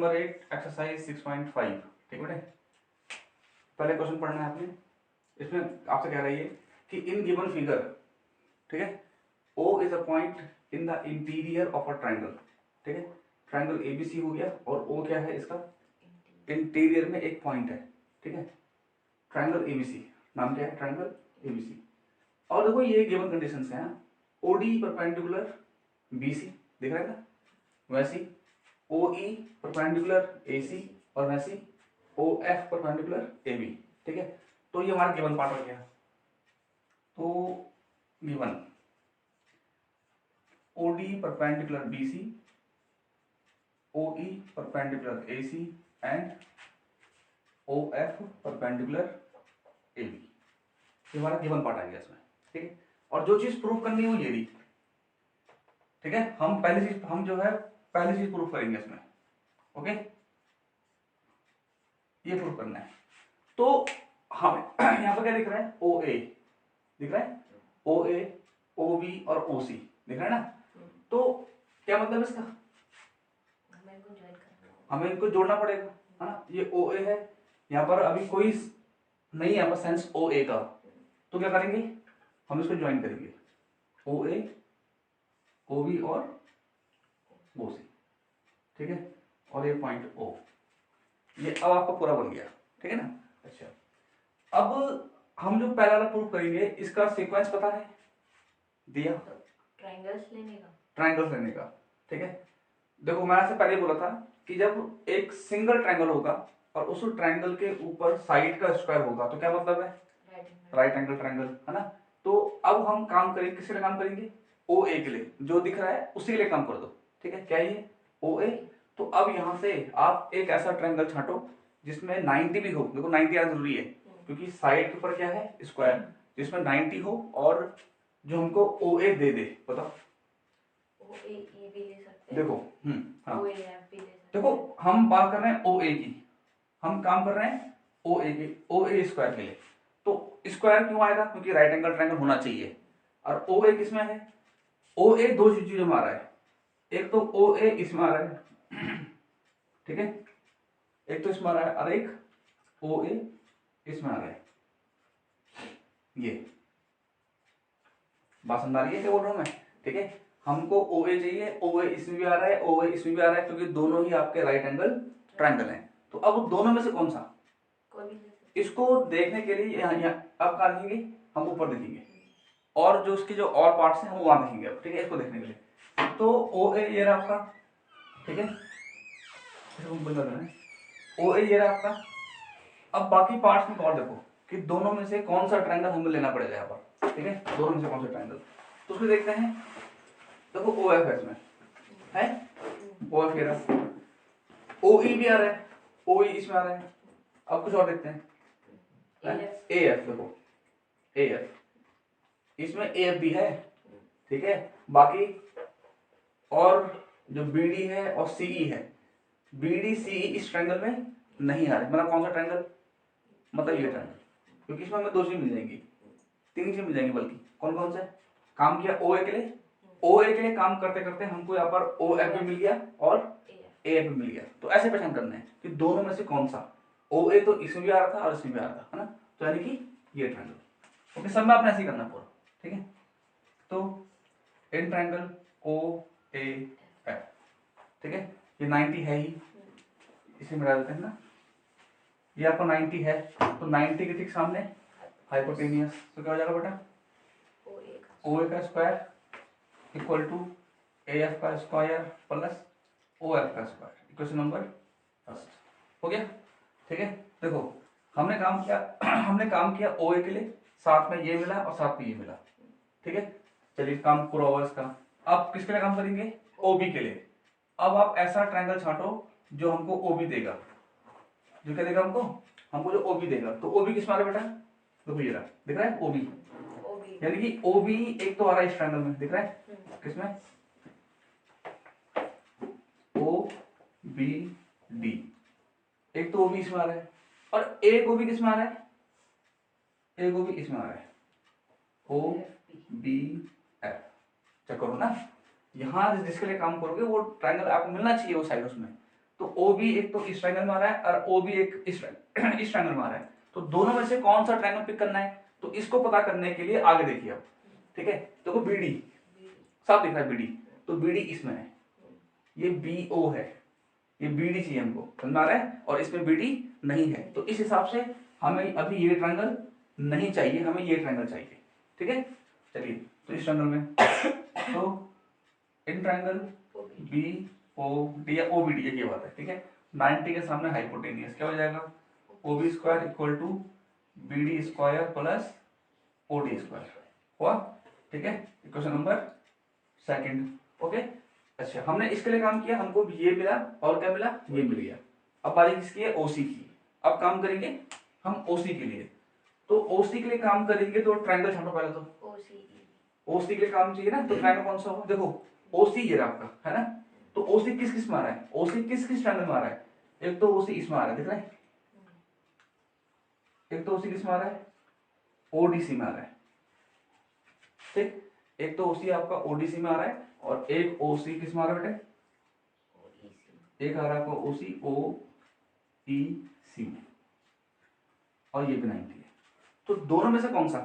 Number 8 exercise 6.5। ठीक है, पहले क्वेश्चन पढ़ना है आपने। इसमें आपसे कह रही है कि इन गिवन फिगर, ठीक है, O is a point in the interior of a triangle. ठीक है, ट्राइंगल एबीसी हो गया और ओ क्या है इसका, इंटीरियर में एक पॉइंट है। ठीक है, ट्राइंगल एबीसी, नाम क्या है, ट्राइंगल एबीसी। और देखो ये गिवन कंडीशंस हैं, ओडी परपेंडिकुलर बीसी, दिख रहा है ना, वैसी ओई परपेंडिकुलर एसी और वैसी ओएफ परपेंडिकुलर एबी। ठीक है, तो ये हमारा गिवन पार्ट हो गया। तो given OD perpendicular BC, OE perpendicular AC and OF perpendicular AB, ये हमारा गिवन पार्ट आ गया इसमें। ठीक है, और जो चीज प्रूव करनी है वो ये रही। ठीक है, हम जो है पहली चीज प्रूव करेंगे इसमें। ओके, ये प्रूव करना है। तो हम यहाँ पर क्या दिख रहा है, ओ ए दिख रहा है, ओ ए, ओ बी और ओ सी दिख रहा है ना। तो क्या मतलब इसका, हमें इनको जोड़ना पड़ेगा, है ना। ये ओ ए है, यहाँ पर अभी कोई नहीं है यहाँ पर सेंस ओ ए का, तो क्या करेंगे, हम इसको ज्वाइन करेंगे, ओ ए, ओ बी और ओ सी। ठीक है, और ये पॉइंट ओ, ये अब आपका पूरा बन गया। ठीक है ना। अच्छा, अब हम जो पहला वाला प्रूफ करेंगे इसका सीक्वेंस पता है दिया, ट्रायंगल्स लेने का। ठीक है, देखो मैं आपसे पहले बोला था कि जब एक सिंगल ट्रायंगल होगा और उस ट्रायंगल के ऊपर साइड का स्क्वायर होगा तो क्या मतलब है, राइट एंगल ट्रायंगल, है ना। तो अब हम काम करेंगे, किसके लिए काम करेंगे, ओ ए के लिए, जो दिख रहा है उसी के लिए काम कर दो। ठीक है, क्या ये ओ ए। तो अब यहां से आप एक ऐसा ट्रायंगल छांटो जिसमें 90 भी हो। देखो 90 आना जरूरी है क्योंकि साइड के ऊपर क्या है, स्क्वायर, जिसमें 90 हो और जो हमको ओ ए दे दे। बताओ, ओ ए ई भी ले सकते हैं। देखो हाँ, ओ ए एफ भी ले सकते हैं। देखो हम बात कर रहे हैं ओ ए की, हम काम कर रहे हैं ओ ए के, ओ ए स्क्वायर के लिए। तो स्क्वायर क्यों आएगा, क्योंकि राइट एंगल ट्रायंगल होना चाहिए। और ओ ए किसमें है, ओ ए दो चीजों में आ रहा है, एक तो ओ ए इसमें आ रहा है, ठीक है, एक तो इसमें आ रहा है और एक ओ ए इसमें आ रहा है। ये बात समझ आ रही है क्या बोल रहा हूं मैं। ठीक है, हमको ओ ए चाहिए, ओ ए इसमें भी आ रहा है, ओ ए इसमें भी आ रहा है, क्योंकि दोनों ही आपके राइट एंगल ट्रायंगल हैं। तो अब दोनों में से कौन सा, इसको देखने के लिए अब कहा लिखेंगे, हम ऊपर लिखेंगे और जो उसके जो और पार्ट्स हैं हम वहां लिखेंगे। ठीक है, इसको देखने के लिए तो ओ ए ये रहा आपका। ठीक है, ओ ए ये रहा आपका। अब बाकी पार्ट्स में और देखो कि दोनों में से कौन सा ट्रायंगल हमें लेना पड़ेगा यहाँ पर। ठीक है, दोनों में से कौन सा ट्रायंगल, तो उसको देखते हैं। देखो ओ एफ है, इसमें है ओ एफ ये रहा, ओ ई भी आ रहा है, ओ ई इसमें आ रहा है। अब कुछ और देखते हैं, ए एफ, देखो ए एफ, इसमें ए एफ भी है। ठीक है, बाकी और जो बी डी है और सी ई है, बी डी सी ई इस ट्रायंगल में नहीं आ रहे। मतलब कौन सा ट्रायंगल, मतलब ये ट्रायंगल, क्योंकि इसमें हमें दो चीज मिल जाएंगी, तीन चीज मिल जाएंगी बल्कि। कौन कौन से, काम किया ओ ए के लिए, ओ ए के लिए काम करते करते हमको यहाँ पर ओ एफ भी मिल गया और ए एफ भी मिल गया। तो ऐसे पहचान करना है कि दोनों में से कौन सा, ओ ए तो इसमें भी आ रहा था और इसमें भी आ रहा था, है ना। तो यानी कि ये ट्रायंगल। ओके, सब में आपने ऐसे ही करना पूरा। ठीक है, तो in triangle O A F, ठीक है, ये 90 है ही, इसे मिला देते हैं ना। ये आपको 90 है, तो 90 के ठीक सामने हाइपोटेनियस, तो क्या हो जाएगा बेटा, ओ ए का square equal to A F का स्क्वायर प्लस ओ एफ का स्क्वायर। इक्वेशन नंबर फर्स्ट हो गया। ठीक है, देखो हमने काम किया हमने काम किया ओ ए के लिए, साथ में ये मिला और साथ में ये मिला। ठीक है, चलिए काम पूरा हुआ इसका। अब किसके लिए काम करेंगे, ओ बी के लिए। अब आप ऐसा ट्रायंगल छांटो जो हमको ओ बी देगा, जो क्या देगा हमको जो ओ बी देगा। तो ओ बी किस में आ रहा है बेटा, देखो ये रहा, दिख रहा है ओ बी, यानी कि ओ बी एक तो आ रहा है इस ट्रायंगल में, दिख रहा है किसमें, ओ बी डी, एक तो ओ बी इसमें आ रहा है और एक ओ बी किसमें आ रहा है, एक ओ बी इसमें आ रहा है, ओ बी एफ। चेक करो ना, यहां जिसके लिए काम करोगे वो ट्रायंगल आपको मिलना चाहिए वो साइड उसमें। तो ओ बी एक तो इस ट्रायंगल में आ रहा है और ओ बी एक इस ट्रायंगल में आ रहा है, तो दोनों में से कौन सा ट्रायंगल पिक करना है, तो इसको पता करने के लिए आगे देखिए अब, ठीक है। देखो बी डी साफ दिख रहा है, बी डी, तो बी डी इसमें है, ये बी ओ है, ये बी डी चाहिए हमको, समझ में आ रहा है, और इसमें बी डी नहीं है, तो इस हिसाब से हमें अभी ये ट्रायंगल नहीं चाहिए, हमें ये ट्रायंगल चाहिए, ठीक है। चलिए तो इस ट्रायंगल में तो in triangle B O D या ओ बी डी, ये बात है, ठीक है। 90 के सामने हाइपोटेनियस क्या हो जाएगा, O B square equal to B D square plus O D square हुआ, ठीक है। Equation number second, okay. अच्छा, हमने इसके लिए काम किया, हमको ये मिला और क्या मिला, ये मिल गया। अब बारी किसकी है, ओसी की। अब काम करेंगे हम ओसी के लिए, तो ओसी के लिए काम करेंगे तो ट्रायंगल छाटो पहले, तो ओसी के लिए काम चाहिए ना, तो ट्रायंगल कौन सा होगा, देखो ओसी ये आपका है ना, तो ओसी किस किस में आ रहा है, ओसी किस किस ट्रायंगल में आ रहा है, एक तो ओसी इसमें आ रहा है, दिख रहा है, एक तो ओसी किस में आ रहा है, ओडीसी में आ रहा है, ठीक। एक तो ओसी आपका ओडीसी में आ रहा है और एक ओसी किस में आ रहा है बेटे, एक आ रहा है आपका ओसी ओ ई सी में, और ये भी 90 है, तो दोनों में से कौन सा,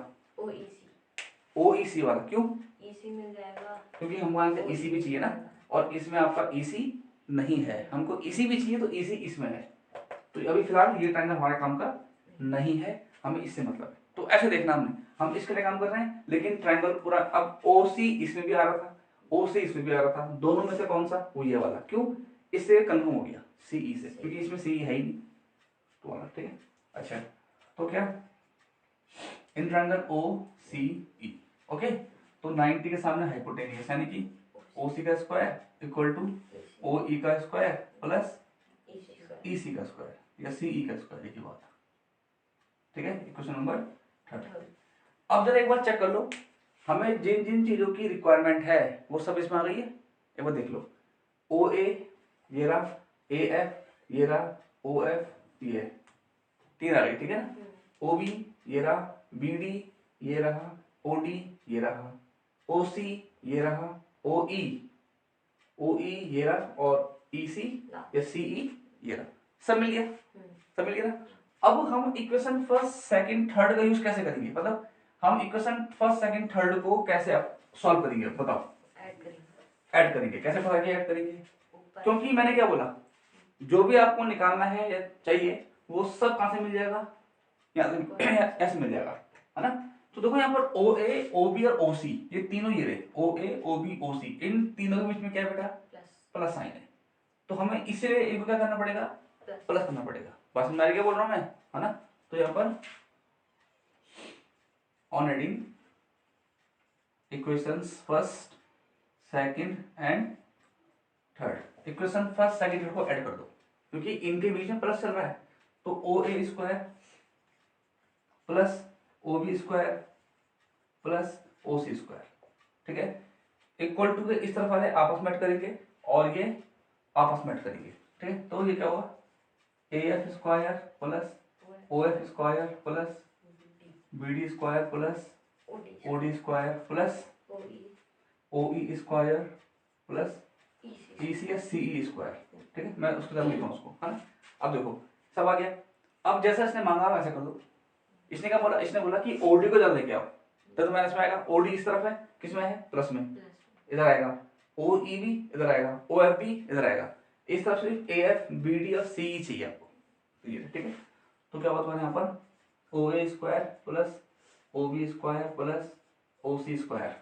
ओ ई सी वाला, क्यों, ईसी मिल जाएगा क्योंकि हमको यहाँ से ईसी भी चाहिए ना, और इसमें आपका ईसी नहीं है, हमको ईसी भी चाहिए, तो ईसी इसमें है, तो अभी फिलहाल ये ट्रायंगल हमारे काम का नहीं है, हमें इससे मतलब है, तो ऐसे देखना हमने, हम इसके लिए काम कर रहे हैं, लेकिन ट्रायंगल पूरा, अब ओसी इसमें भी आ रहा था, ओसी इसमें भी आ रहा था, दोनों में से कौन सा, वो ये वाला, क्यों, इससे कंफर्म हो गया सीई से, क्योंकि इसमें सीई है ही नहीं, तो वाला, ठीक है। अच्छा, तो क्या इन ट्रायंगल ओ सी ई, ओके, तो 90 के सामने हाइपोटेनियस, यानी कि ओ सी का square equal to O E का स्क्वायर प्लस ई सी का स्क्वायर या सी ई का स्क्वायर, एक ही बात है, ठीक है। Equation number third. अब जरा एक बार चेक कर लो, हमें जिन जिन चीजों की रिक्वायरमेंट है वो सब इसमें आ गई है, एक बार देख लो, ओ ए ये रहा, ए एफ ये रहा, ओ एफ ये, तीन आ गई, ठीक है ना, ओ बी ये रहा, बी डी ये रहा, ओ डी ये रहा, ओ सी ये रहा, ओ ई ये रहा, और ई सी या सी ई ये रहा, सब मिल गया, सब मिल गया ना। अब हम इक्वेशन फर्स्ट सेकंड थर्ड का यूज कैसे करेंगे, मतलब हम इक्वेशन फर्स्ट सेकंड थर्ड को कैसे सॉल्व करेंगे, बताओ, ऐड करेंगे, कैसे पता ऐड करेंगे, क्योंकि मैंने क्या बोला, जो भी आपको निकालना है या चाहिए वो सब कहां से मिल जाएगा, ऐसे मिल जाएगा, है ना। तो देखो यहाँ पर ओ ए ओ बी और ओ सी, ये तीनों ये रहे, ओ ए ओ बी ओ सी, इन तीनों के बीच में क्या है बेटा, प्लस साइन है, तो हमें इससे इनको क्या करना पड़ेगा, प्लस करना पड़ेगा, बस मैं क्या बोल रहा हूँ मैं, है ना। तो यहाँ पर on adding equations first second and third, equation first second third को ऐड कर दो, क्योंकि इनके बीच में प्लस चल रहा है, तो O A square plus O B square plus O C square, ठीक है, इक्वल टू के इस तरफ वाले आपस में ऐड करेंगे और ये आपस में ऐड करेंगे, ठीक है। तो ये क्या हुआ, A F square plus O F square plus B D square plus O D square plus O E square plus E C या सी ई स्क्वायर, ठीक है, मैं उसके साथ लिखता हूँ उसको, है ना। अब देखो सब आ गया, अब जैसा इसने मांगा वैसा कर दो, इसने क्या बोला, इसने बोला कि ओडी को जल्द लेके आओ, तो माइनस में आएगा, ओडी इस तरफ है, किस में है, प्लस में, इधर आएगा, ओ ई भी इधर आएगा, ओ एफ भी इधर आएगा, इस तरफ सिर्फ ए एफ बी डी और सी ई चाहिए आपको, तो ये ठीक है। तो क्या होता है यहाँ पर O A square plus O B square plus O C square,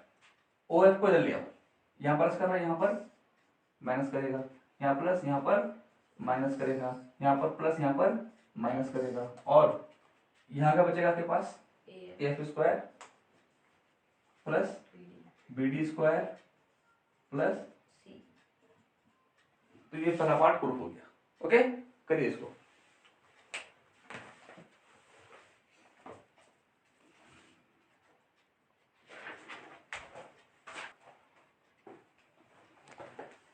O F को इधर ले आओ, यहाँ प्लस कर रहा है, यहाँ पर माइनस करेगा, यहाँ प्लस यहाँ पर माइनस करेगा, यहाँ पर प्लस यहाँ पर माइनस करेगा, और यहाँ का बचेगा आपके पास A F square plus B D square plus, तो ये पहला पार्ट प्रूफ हो गया, ओके। करिए इसको,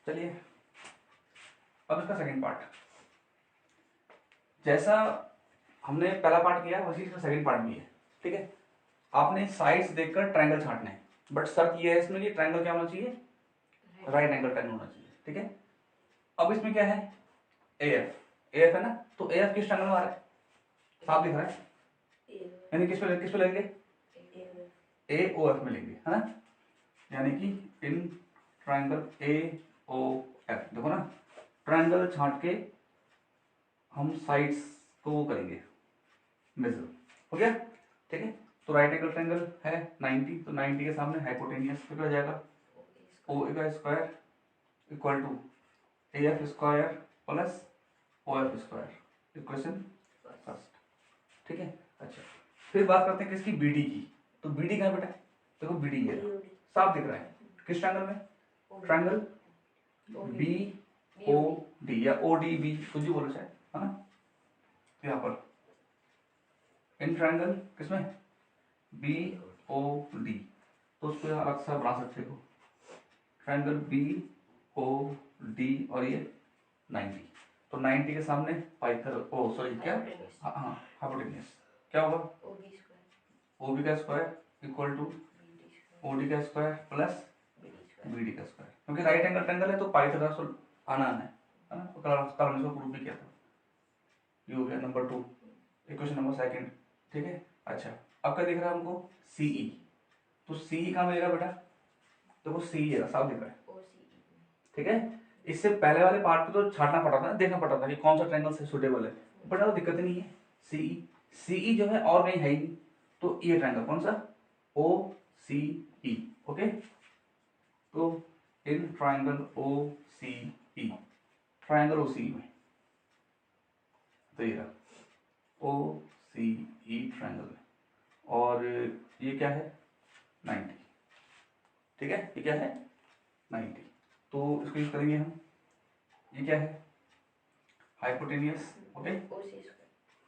चलिए अब इसका सेकंड पार्ट, जैसा हमने पहला पार्ट किया वैसे इसका सेकंड पार्ट भी है, ठीक है। आपने साइड्स देखकर ट्रायंगल छांटने हैं, बट शर्त ये है इसमें कि ट्रायंगल क्या होना चाहिए, राइट एंगल ट्रायंगल होना चाहिए, ठीक है। अब इसमें क्या है, ए एफ है ना, तो ए एफ किस ट्रायंगल में आ रहा है, साफ दिख रहा है, यानी किस पे लेंगे, ए ओ एफ में लेंगे, है ना, यानी कि in triangle A O F, देखो ना ट्रायंगल छांट के हम साइड्स को वो करेंगे मेजर, हो गया, ठीक है। तो राइट एंगल ट्रायंगल है 90, तो 90 के सामने हाइपोटेनियस कितना हो जाएगा, ओ ए का square equal to A F square plus O F square, equation first, ठीक है। अच्छा, फिर बात करते हैं किसकी, बी डी की। तो बी डी कहाँ है बेटा, देखो बी डी है, साफ दिख रहा है, किस ट्रायंगल में, ट्रायंगल बी ओ डी या ओ डी बी कुछ भी बोलो शायद, है ना, यहाँ पर इन ट्रायंगल किसमें, बी ओ डी, तो उसको यहाँ अलग सा बना सकते हो, ट्रायंगल बी ओ डी और ये 90, तो 90 के सामने पाइथर ओ सॉरी क्या, हाँ हाँ हाइपोटेन्यूस, क्या होगा, ओ बी का square equal to O D का स्क्वायर प्लस बी डी का स्क्वायर, क्योंकि राइट एंगल ट्रायंगल है तो पाइथागोरस आना है ना, तो कल हमने इसको प्रूव भी किया था, ये हो गया नंबर 2, इक्वेशन नंबर सेकंड, ठीक है। अच्छा, अब क्या दिख रहा है हमको, सीई, तो सीई कहाँ मिलेगा बेटा, देखो सीई है, साफ दिख रहा है, ठीक है। इससे पहले वाले पार्ट पे तो छाटना पड़ा था, देखना पड़ा था कि कौन सा ट्रायंगल से सुटेबल है, बट तो दिक्कत नहीं है, सीई सीई जो है और कहीं है ही नहीं, तो ये ट्रायंगल कौन सा, ओ सी ई, ओके। तो in triangle O C E, triangle O सी में, तो ये रहा ओ सी ई ट्रायंगल, और ये क्या है 90, ठीक है, ये क्या है 90, तो इसको यूज करेंगे हम, ये क्या है हाइपोटेनियस, ओके,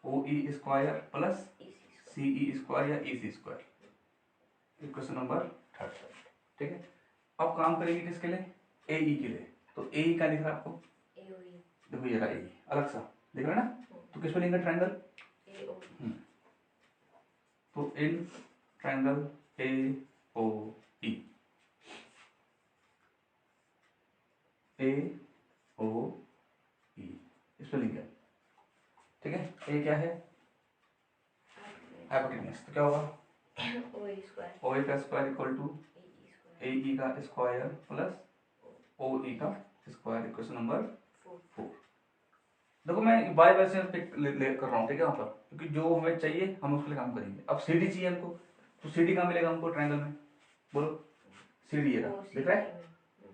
ओ E square plus C E square या ई सी स्क्वायर, इक्वेशन नंबर 3, ठीक है। अब काम करेंगे किसके लिए, ए ई के लिए, तो ए ई क्या दिख रहा है आपको, देखो ये रहा ए ई, अलग सा दिख रहा है ना, तो किस पे लेंगे ट्रायंगल, तो इन ट्रायंगल ए ओ ई, ए ओ ई, इस पे लेंगे, ठीक है। ए क्या है हाइपोटेन्यूस, तो क्या होगा ओ ए का स्क्वायर इक्वल टू ए ई का स्क्वायर प्लस ओ ई का स्क्वायर, इक्वेशन नंबर 4। देखो मैं बाय बाय से पिक ले कर रहा हूँ, ठीक है, यहाँ पर, क्योंकि जो हमें चाहिए हम उसके लिए काम करेंगे। अब सी डी चाहिए हमको, तो सी डी कहाँ मिलेगा हमको ट्रायंगल में, बोलो, सी डी दिख रहा है,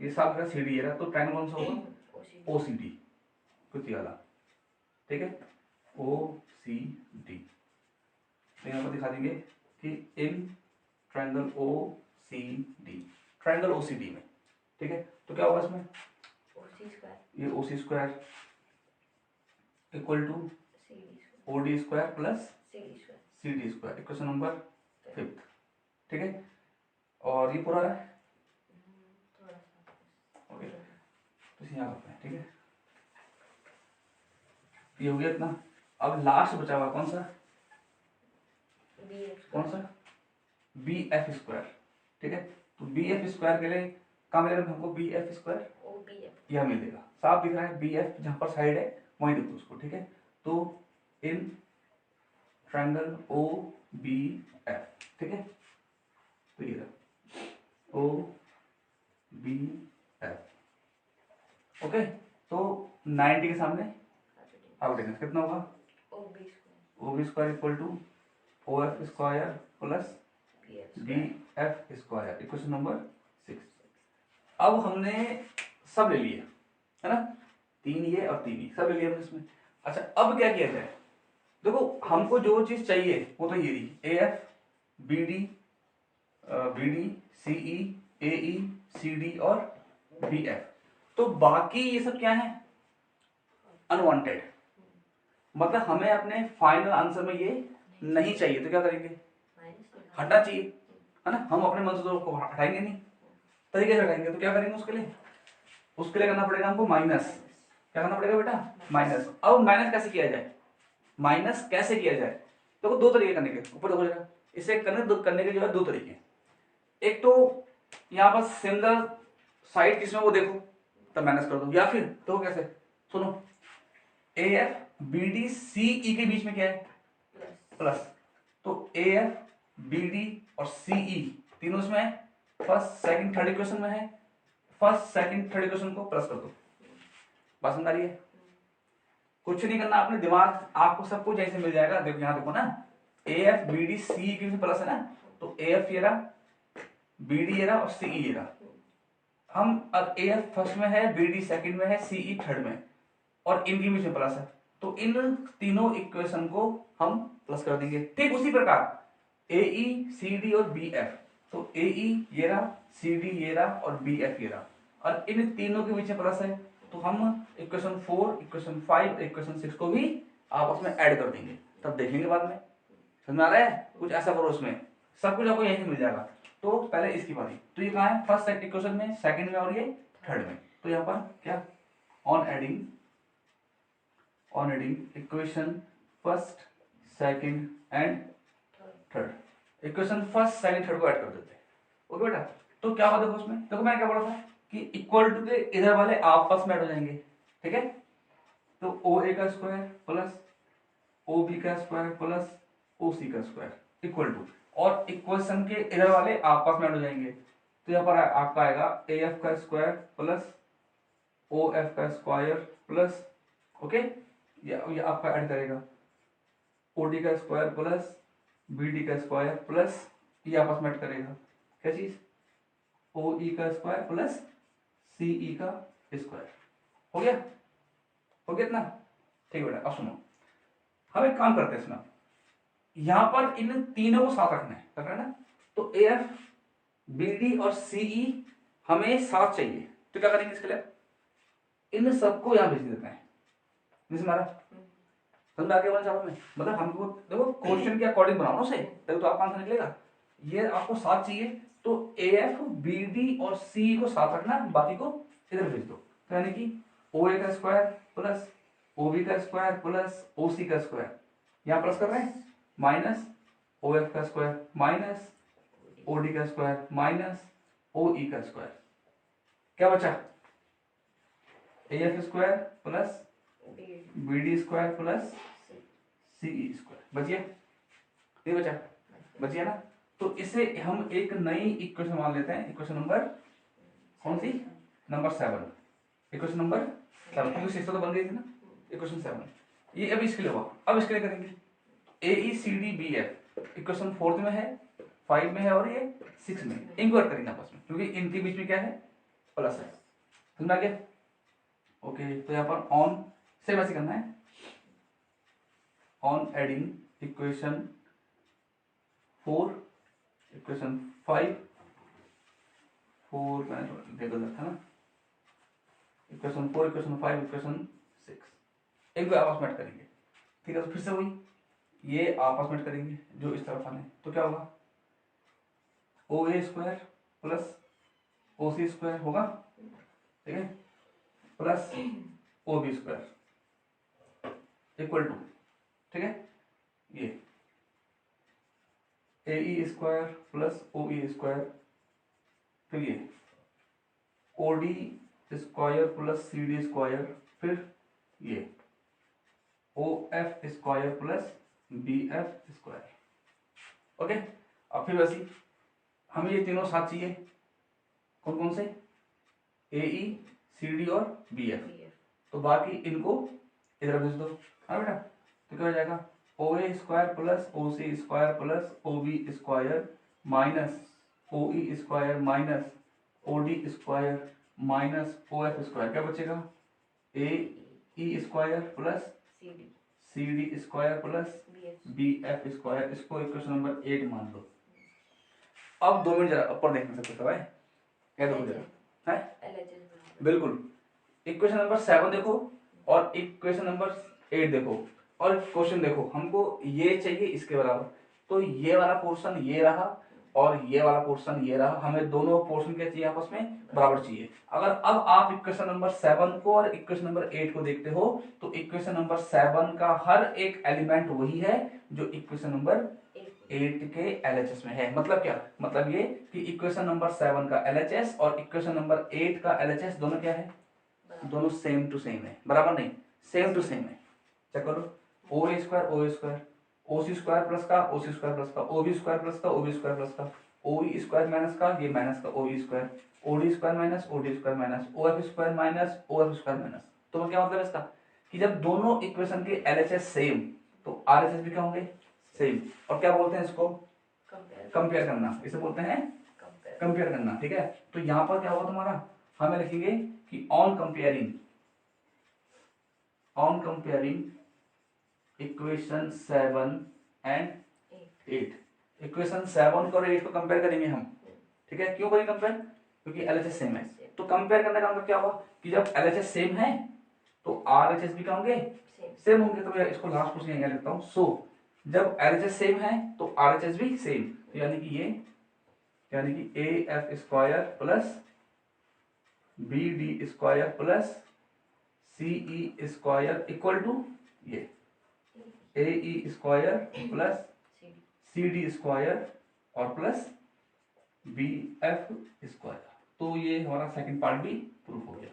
ये साफ सी डी है, तो ट्रायंगल कौन सा होगा, ओ सी डी, कुछ वाला, ठीक है, ओ सी डी, तो यहाँ पर दिखा देंगे कि in triangle O C D, triangle O C D में, ठीक है, तो क्या होगा इसमें, ये O C square equal to O D square plus C D square, equation number 5, ठीक है। और ये पूरा है, ओके, तो इसे यहाँ रखते हैं, ठीक है, ये हो गया इतना। अब लास्ट बचा हुआ कौन सा, कौन सा, बी एफ स्क्वायर, ठीक है, तो बी एफ स्क्वायर के लिए कहाँ मिलेगा हमको, बी एफ स्क्वायर यह मिलेगा, साफ दिख रहा है, बी एफ जहाँ पर साइड है वहीं देखो उसको, ठीक है। तो in triangle O B F, ठीक है, तो ये रहा ओ बी एफ, ओके। तो 90 के सामने हाइपोटेन्यूस कितना होगा, O B square equal to O F square plus B F square, equation number 6। अब हमने सब ले लिए, है ना, 3 ये और 3 ये सब ले लिया हमने इसमें। अच्छा, अब क्या किया जाए, देखो हमको जो चीज चाहिए वो तो ये रही, A F B D C E A E C D और बी एफ, तो बाकी ये सब क्या है अनवांटेड, मतलब हमें अपने फाइनल आंसर में ये नहीं चाहिए, तो क्या करेंगे, हटना चाहिए, है ना, हम अपने मन से तो हटाएंगे नहीं, तरीके से हटाएंगे, तो क्या करेंगे उसके लिए करना पड़ेगा हमको माइनस, क्या करना पड़ेगा बेटा, माइनस। अब माइनस कैसे किया जाए, माइनस कैसे किया जाए, देखो दो तरीके करने के, ऊपर देखो जरा, इसे करने के जो है 2 तरीके, एक तो यहाँ पर सिमिलर साइड किसमें वो देखो तब माइनस कर दो, या फिर देखो कैसे, सुनो, A F B D C E के बीच में क्या है, प्लस प्लस। तो ए एफ बी डी और सी ई तीनों इसमें है, फर्स्ट सेकंड थर्ड इक्वेशन में है, फर्स्ट सेकंड थर्ड इक्वेशन को प्लस कर दो। बात समझ आ रही है? कुछ नहीं करना, अपने दिमाग आपको सब कुछ ऐसे मिल जाएगा। देखो यहाँ देखो ना, A F B D C के बीच प्लस है ना, तो ए एफ ये रहा, बी डी ये रहा और सी ई ये रहा। हम अब ए एफ फर्स्ट में है, बी डी सेकंड में है, सी ई थर्ड में, और इनके बीच में प्लस है, तो इन तीनों इक्वेशन को हम प्लस कर देंगे। ठीक उसी प्रकार ए ई सी डी और बी एफ, तो ए ई ये रहा, सी डी ये रहा और बी एफ ये रहा, और इन तीनों के बीच में प्लस है, तो हम इक्वेशन 4, इक्वेशन 5, इक्वेशन 6 को भी आपस में ऐड कर देंगे, तब देखेंगे बाद में। समझ में आ रहा है? कुछ ऐसा करो, उसमें सब कुछ आपको यही मिल जाएगा। तो पहले इसकी बारी, तो ये कहाँ है, फर्स्ट इक्वेशन में, सेकंड में और ये थर्ड में। तो यहाँ पर क्या, on adding equation first second and third, equation first second third को ऐड कर देते हैं। ओके बेटा, तो क्या होगा देखो उसमें, देखो मैं क्या बोला था कि इक्वल टू के इधर वाले आपस में ऐड हो जाएंगे। ठीक है, तो ओ ए का स्क्वायर प्लस ओ बी का स्क्वायर प्लस ओ सी का स्क्वायर इक्वल टू, और इक्वेशन के इधर वाले आपस में ऐड हो जाएंगे। तो यहाँ पर आपका आएगा ए एफ का स्क्वायर प्लस ओ एफ का स्क्वायर प्लस, ओके, ये आपका ऐड करेगा ओ डी का स्क्वायर प्लस बी डी का स्क्वायर प्लस, ये आपस में ऐड करेगा क्या चीज, ओ ई का स्क्वायर प्लस सी ई का स्क्वायर। हो गया? हो गया इतना? ठीक है बेटा, अब सुनो, हम एक काम करते हैं इसमें, यहां पर इन तीनों को साथ रखना है ना, तो ए एफ बी डी और सी ई हमें साथ चाहिए, तो क्या करेंगे इसके लिए, इन सबको यहां भेज देते हैं। हमारा समझ आ गया में, मतलब हमको देखो क्वेश्चन के अकॉर्डिंग बनाओ ना उसे, तभी तो आपका आंसर निकलेगा। ये आपको साथ चाहिए, तो ए एफ बी डी और सी को साथ रखना, बाकी को इधर भेज दो। तो यानी कि ओ ए का स्क्वायर प्लस ओ बी का स्क्वायर प्लस ओ सी का स्क्वायर, यहाँ प्लस कर रहे हैं, माइनस ओ एफ का स्क्वायर माइनस ओ डी का स्क्वायर माइनस ओ ई का स्क्वायर, क्या बचा, A F square plus B D square plus C E square, बचिए, ये बचा, बचिए ना। तो इसे हम एक नई इक्वेशन मान लेते हैं, इक्वेशन नंबर कौन सी, नंबर 7, इक्वेशन नंबर 7, क्योंकि 6 तो बन गई थी ना, इक्वेशन 7। ये अब इसके लिए हुआ, अब इसके लिए करेंगे A E C D B F, equation 4 में है, 5 में है और ये 6 में, इनको ऐड करेंगे आपस में, क्योंकि इनके बीच में क्या है, प्लस है। समझ में आ गया? ओके, तो यहाँ पर ऑन सेम ऐसे करना है, ऑन एडिंग इक्वेशन 4, इक्वेशन 5, 4 मैंने टेबल रखा ना, इक्वेशन 4, इक्वेशन 5, इक्वेशन 6, इनको आपस में ऐड करेंगे। ठीक है, तो फिर से वही, ये आपस में ऐड करेंगे जो इस तरफ आने, तो क्या होगा, O A square plus O C square होगा, ठीक है, plus O B square equal to, ठीक है, ये A E square plus O E square, फिर ये O D square plus C D square, फिर ये O F square plus B F square. Okay, अब फिर वैसे हमें ये तीनों साथ चाहिए, कौन कौन से, ए ई सी डी और बी एफ, तो बाकी इनको इधर भेज दो। हाँ बेटा, तो क्या हो जाएगा, O A square plus O C square plus O B square minus O E square minus O D square minus O F square, क्या बचेगा, A E square plus C D square plus B F square, इसको equation number 8 मान लो। अब 2 minute जरा ऊपर देखने से कुछ है क्या, देखो जरा है, बिल्कुल, इक्वेशन नंबर 7 देखो और इक्वेशन नंबर 8 देखो, और क्वेश्चन देखो, हमको ये चाहिए इसके बराबर, तो ये वाला पोर्शन ये रहा और ये वाला पोर्शन ये रहा, हमें दोनों पोर्शन क्या चाहिए, आपस में बराबर चाहिए। अगर अब आप इक्वेशन नंबर 7 को और इक्वेशन नंबर 8 को देखते हो, तो इक्वेशन नंबर 7 का हर एक एलिमेंट वही है जो इक्वेशन नंबर 8 के एलएचएस में है। मतलब क्या, मतलब ये कि इक्वेशन नंबर 7 का एलएचएस और इक्वेशन नंबर 8 का एलएचएस दोनों क्या है, दोनों सेम टू सेम है, बराबर नहीं, सेम टू सेम है। चेक करो, ओ A square, O C square plus का ओ सी स्क्वायर प्लस का, ओ बी स्क्वायर प्लस का ओ बी स्क्वायर प्लस का, ओ ई स्क्वायर माइनस का ये माइनस का O E square, O D square minus O D square minus O F square minus O F square minus. तो क्या मतलब इसका कि जब दोनों इक्वेशन के एलएचएस सेम तो आरएचएस भी क्या होंगे सेम। और क्या बोलते हैं इसको, कंपेयर करना, इसे बोलते हैं कंपेयर करना। ठीक है, तो यहां पर क्या होगा तुम्हारा, हमें लिखेंगे कि on comparing equation 7 and 8, equation 7 और 8 को कंपेयर करेंगे हम। ठीक है, क्यों करेंगे कंपेयर, क्योंकि एलएचएस सेम है। तो कंपेयर करने का मतलब क्या हुआ कि जब एलएचएस सेम है तो आरएचएस भी क्या होंगे सेम होंगे। तो मैं इसको लास्ट क्वेश्चन यहाँ लिखता हूँ, सो जब एलएचएस सेम है तो आरएचएस भी सेम, तो यानी कि A F square plus B D square plus C E square equal to ये A E square plus C D square और प्लस बी एफ स्क्वायर। तो ये हमारा सेकंड पार्ट भी प्रूफ हो गया।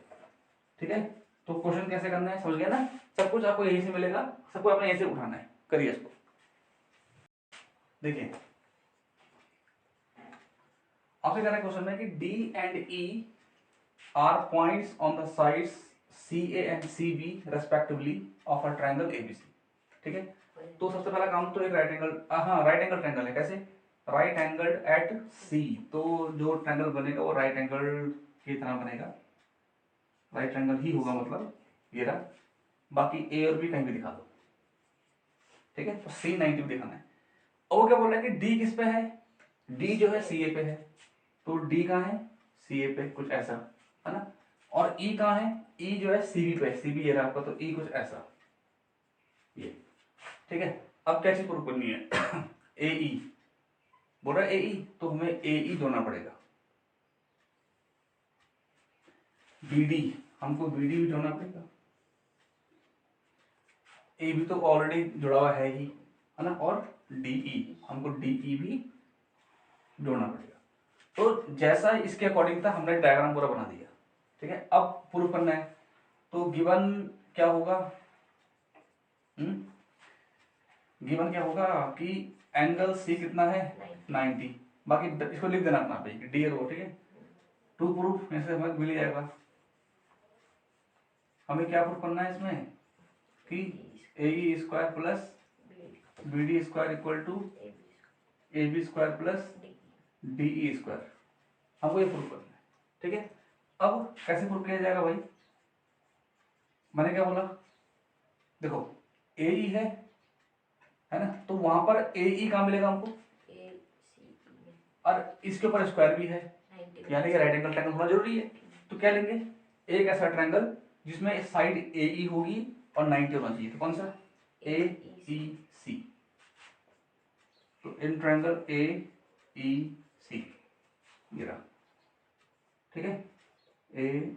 ठीक है, तो क्वेश्चन कैसे करना है समझ गया ना, सब कुछ आपको यहीं से मिलेगा, सबको आपने यहीं से उठाना है। करिए इसको, देखिए आपसे कहना है क्वेश्चन में कि D and E are points on the sides C A and C B respectively of a triangle ABC. ठीक है, तो सबसे पहला काम तो एक राइट एंगल, हाँ राइट एंगल ट्रायंगल है, कैसे राइट एंगल एट सी, तो जो ट्रायंगल बनेगा वो राइट एंगल की तरह बनेगा, राइट ट्रायंगल ही होगा मतलब ये रहा, बाकी ए और बी कहीं भी दिखा दो। ठीक है, तो सी 90 भी दिखाना है। और वो क्या बोल रहा है कि डी किस पे है, डी जो है सी ए पे है, तो डी कहाँ है सी ए पे कुछ ऐसा है ना, और ई कहाँ है ई जो है सी बी पे, सी बी ये रहा आपका, तो ई कुछ ऐसा ये। ठीक है, अब क्या चीज प्रूव करनी है ए ई बोल रहा है ए ई, तो हमें ए ई जोड़ना पड़ेगा, बी डी हमको बी डी भी जोड़ना पड़ेगा, ए भी तो ऑलरेडी जुड़ा हुआ है ही है ना, और डीई हमको डीई भी जोड़ना पड़ेगा। तो जैसा इसके अकॉर्डिंग था हमने डायग्राम पूरा बना दिया। ठीक है, अब प्रूफ करना है, तो गिवन क्या होगा, गिवन क्या होगा कि एंगल सी कितना है 90, बाकी इसको लिख देना अपना पे डी रो। ठीक है, टू प्रूफ ऐसे हमें मिल जाएगा। हमें क्या प्रूफ करना है इसमें कि A E square plus B D square equal to A B square plus D E square, हमको ये प्रूफ करना है। ठीक है, अब कैसे प्रूफ किया जाएगा भाई, मैंने क्या बोला, देखो ए ई है ना, तो वहां पर ए ई कहाँ मिलेगा हमको, और इसके ऊपर स्क्वायर भी है, यानी कि राइट एंगल ट्रायंगल होना जरूरी है। तो क्या लेंगे, एक ऐसा ट्रायंगल जिसमें साइड ए ई होगी और 90 होना चाहिए, तो कौन सा ए ई सी, तो इन ट्रायंगल ए ई सी ये रहा। ठीक है, ए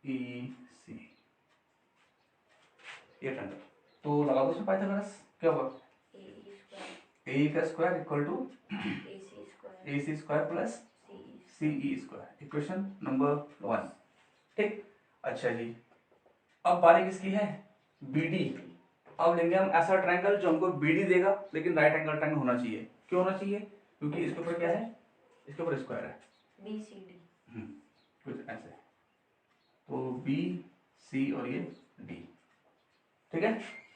ई सी ये ट्रायंगल, तो लगा दो उसमें पाइथागोरस, क्या होगा ए का square equal to A C square plus C E square, equation number 1। ठीक, अच्छा जी, अब बारी किसकी है बी डी। अब लेंगे हम ऐसा ट्रायंगल जो हमको बी डी देगा लेकिन राइट एंगल ट्रायंगल होना चाहिए। क्यों होना चाहिए, क्योंकि इसके ऊपर क्या है, इसके ऊपर स्क्वायर है बी सी डी, कुछ ऐसे, तो बी सी और ये डी। ठीक है,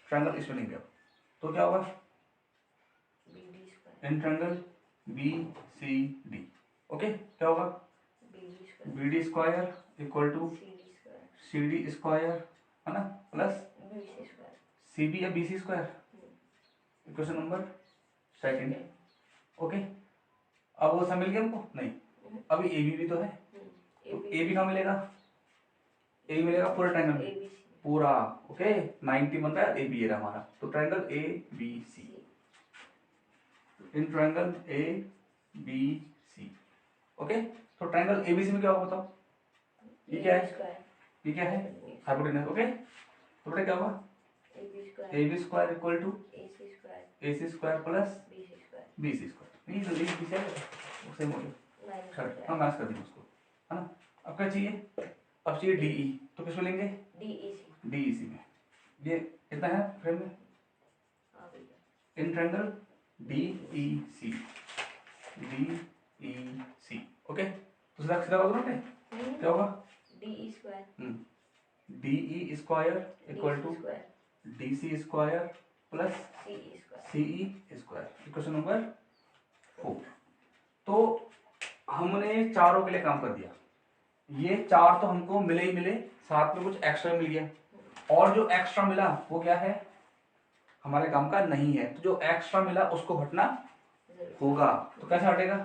ट्रायंगल इसमें लेंगे अब, तो क्या होगा in triangle B C D. Okay, क्या होगा B D square equal to C D square है ना, प्लस सी बी या B C square, equation number 2। Okay, अब वो सब मिल गया हमको, नहीं अभी ए बी भी तो है, तो ए बी कहाँ मिलेगा, ए मिलेगा पूरा ट्रायंगल में पूरा। ओके, 90 बन रहा है, ए बी ये रहा हमारा, तो triangle A B C, in triangle A B C. Okay, तो ट्रायंगल ए बी सी में क्या होगा बताओ, ये क्या है, ये क्या है हाइपोटेनस। ओके, तो बेटा क्या होगा A B square equal to A C square plus B C square, नहीं तो बी सी है उससे मोटे हाँ मैच कर देंगे उसको है ना। अब क्या चाहिए, अब चाहिए डी ई, तो किसको लेंगे डी ई सी में, ये कितना है फ्रेम में? हाँ भैया। In triangle D E C, okay. तो सीधा सीधा बात करोगे क्या होगा? D square, D E square equal to square D C square plus square. C E square, equation number 4। तो हमने चारों के लिए काम कर दिया। ये चार तो हमको मिले ही मिले, साथ में कुछ एक्स्ट्रा मिल गया, और जो एक्स्ट्रा मिला वो क्या है? हमारे काम का नहीं है। तो जो एक्स्ट्रा मिला उसको हटना होगा। तो कैसे हटेगा?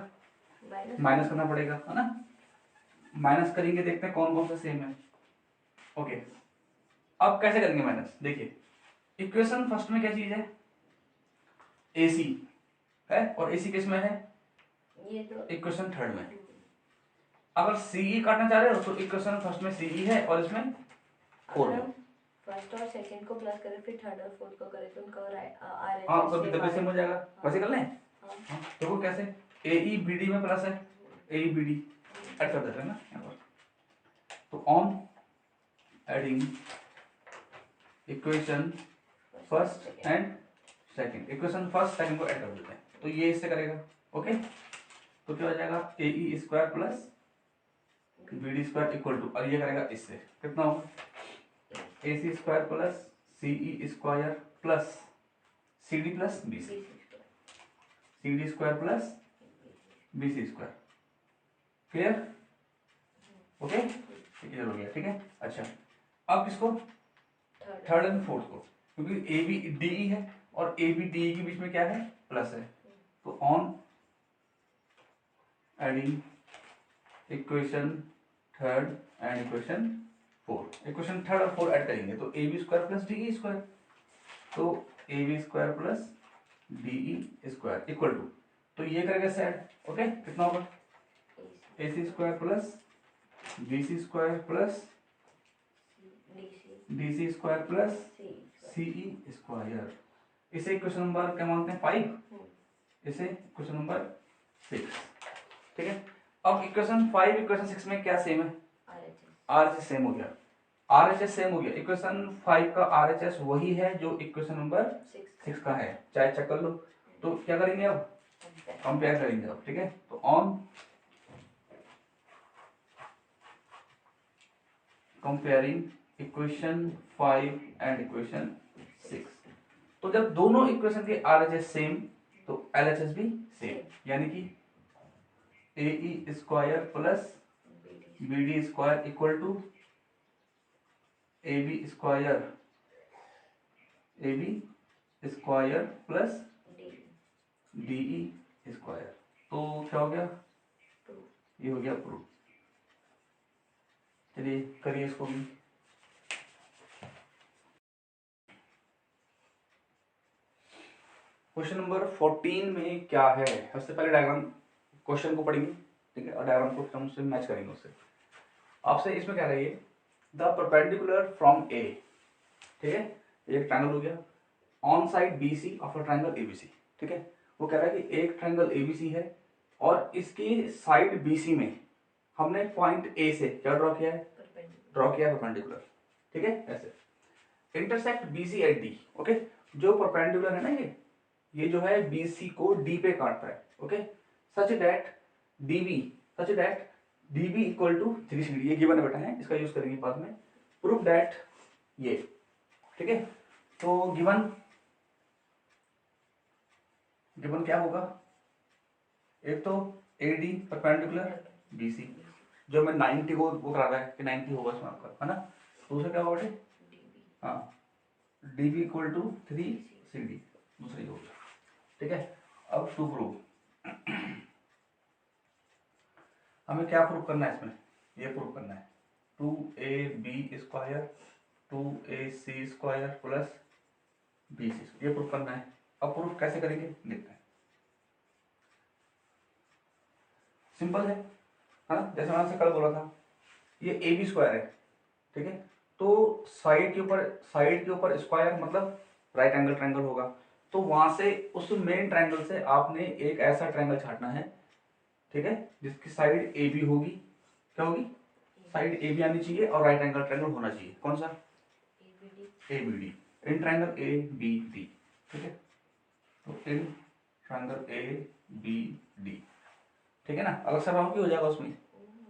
माइनस करना पड़ेगा, है ना। माइनस करेंगे, देखते हैं कौन कौन सा सेम है। ओके, अब कैसे करेंगे माइनस? देखिए, इक्वेशन फर्स्ट में क्या चीज है? AC है, और AC किस में है? ये तो इक्वेशन थर्ड में। अगर CE काटना चाह रहे हो तो इक्वेशन फर्स्ट में CE है और इसमें 4 अगर है। हम फर्स्ट और सेकंड को प्लस करें फिर थर्ड और फोर्थ को करें तो उनका हाँ, कभी दबे सेम हो जाएगा। वैसे कर लें। हाँ। हाँ, देखो कैसे, AE BD में प्लस है, AE BD ऐड कर देते हैं ना यहाँ पर। तो on adding equation first and second, equation first second को ऐड कर देते हैं, तो ये इससे करेगा। ओके, तो क्या हो जाएगा? AE square plus BD square equal to, और ये करेगा इससे, कितना होगा? AC square plus CE square plus CD plus BC, CD square plus BC square. Clear? Okay, ठीक है, हो गया। ठीक है, अच्छा, अब किसको? थर्ड एंड फोर्थ को, क्योंकि AB DE है और AB DE के बीच में क्या है? प्लस है। तो on adding equation third and equation 4, equation third और 4 ऐड करेंगे तो AB square plus DE square, तो AB square plus DE square equal to, तो ये करेगा सेट। ओके, कितना होगा? AC square plus BC square plus DC square plus CE square. इसे इक्वेशन नंबर क्या मानते हैं? 5। इसे इक्वेशन नंबर 6। ठीक है, अब इक्वेशन 5 इक्वेशन 6 में क्या सेम है? RHS सेम हो गया। RHS सेम हो गया। इक्वेशन 5 का RHS वही है जो इक्वेशन नंबर 6 का है, चाहे चेक कर लो। तो क्या करेंगे अब? कंपेयर करेंगे अब। ठीक है, तो on comparing equation 5 and equation 6, तो जब दोनों इक्वेशन के RHS सेम तो LHS भी सेम, यानी कि AE square plus BD square equal to AB square plus DE square. तो क्या हो गया? ये हो गया प्रूफ। चलिए करिए इसको भी। क्वेश्चन नंबर 14 में क्या है? सबसे पहले डायग्राम क्वेश्चन को पढ़ेंगे, ठीक है, और डायग्राम को हम उससे मैच करेंगे उससे। आपसे इसमें क्या रही है? द परपेंडिकुलर फ्रॉम ए, ठीक है, एक ट्रायंगल हो गया, on side BC of a triangle ABC। ठीक है, वो कह रहा है कि एक ट्रायंगल ABC है और इसकी साइड BC में हमने पॉइंट A से क्या ड्रॉ किया है? परपेंडिकुलर। ठीक है, ऐसे intersect BC at D। Okay, जो परपेंडिकुलर है ना, ये जो है BC को D पे काटता है। Okay, such that DB equal to 3CD, ये गिवन बेटा है, इसका यूज करेंगे बाद में। प्रूफ दैट ये, ठीक है, तो गिवन क्या होगा? एक तो AD परपेंडिकुलर BC, जो मैं 90 को वो करा रहा है कि 90 होगा इसमें आपका, है ना। दूसरा क्या होगा? हाँ, DB इक्वल टू 3CD, दूसरी होगा। ठीक है, अब टू प्रूव हमें क्या प्रूव करना है इसमें? ये प्रूव करना है 2AB square 2AC square plus BC, ये प्रूव करना है। अब प्रूफ कैसे करेंगे देखते हैं। सिंपल है ना, जैसे मैंने कल बोला था, ये AB स्क्वायर है। ठीक है, तो साइड के ऊपर स्क्वायर मतलब राइट एंगल ट्रायंगल होगा, तो वहां से उस मेन ट्रायंगल से आपने एक ऐसा ट्रायंगल छाटना है, ठीक है, जिसकी साइड AB होगी। क्या होगी? साइड AB आनी चाहिए और राइट एंगल ट्रायंगल होना चाहिए। कौन सा? ABD। In triangle A B D, ठीक है, तो in triangle A B D, ठीक है ना, अलग सा राउंड भी हो जाएगा उसमें,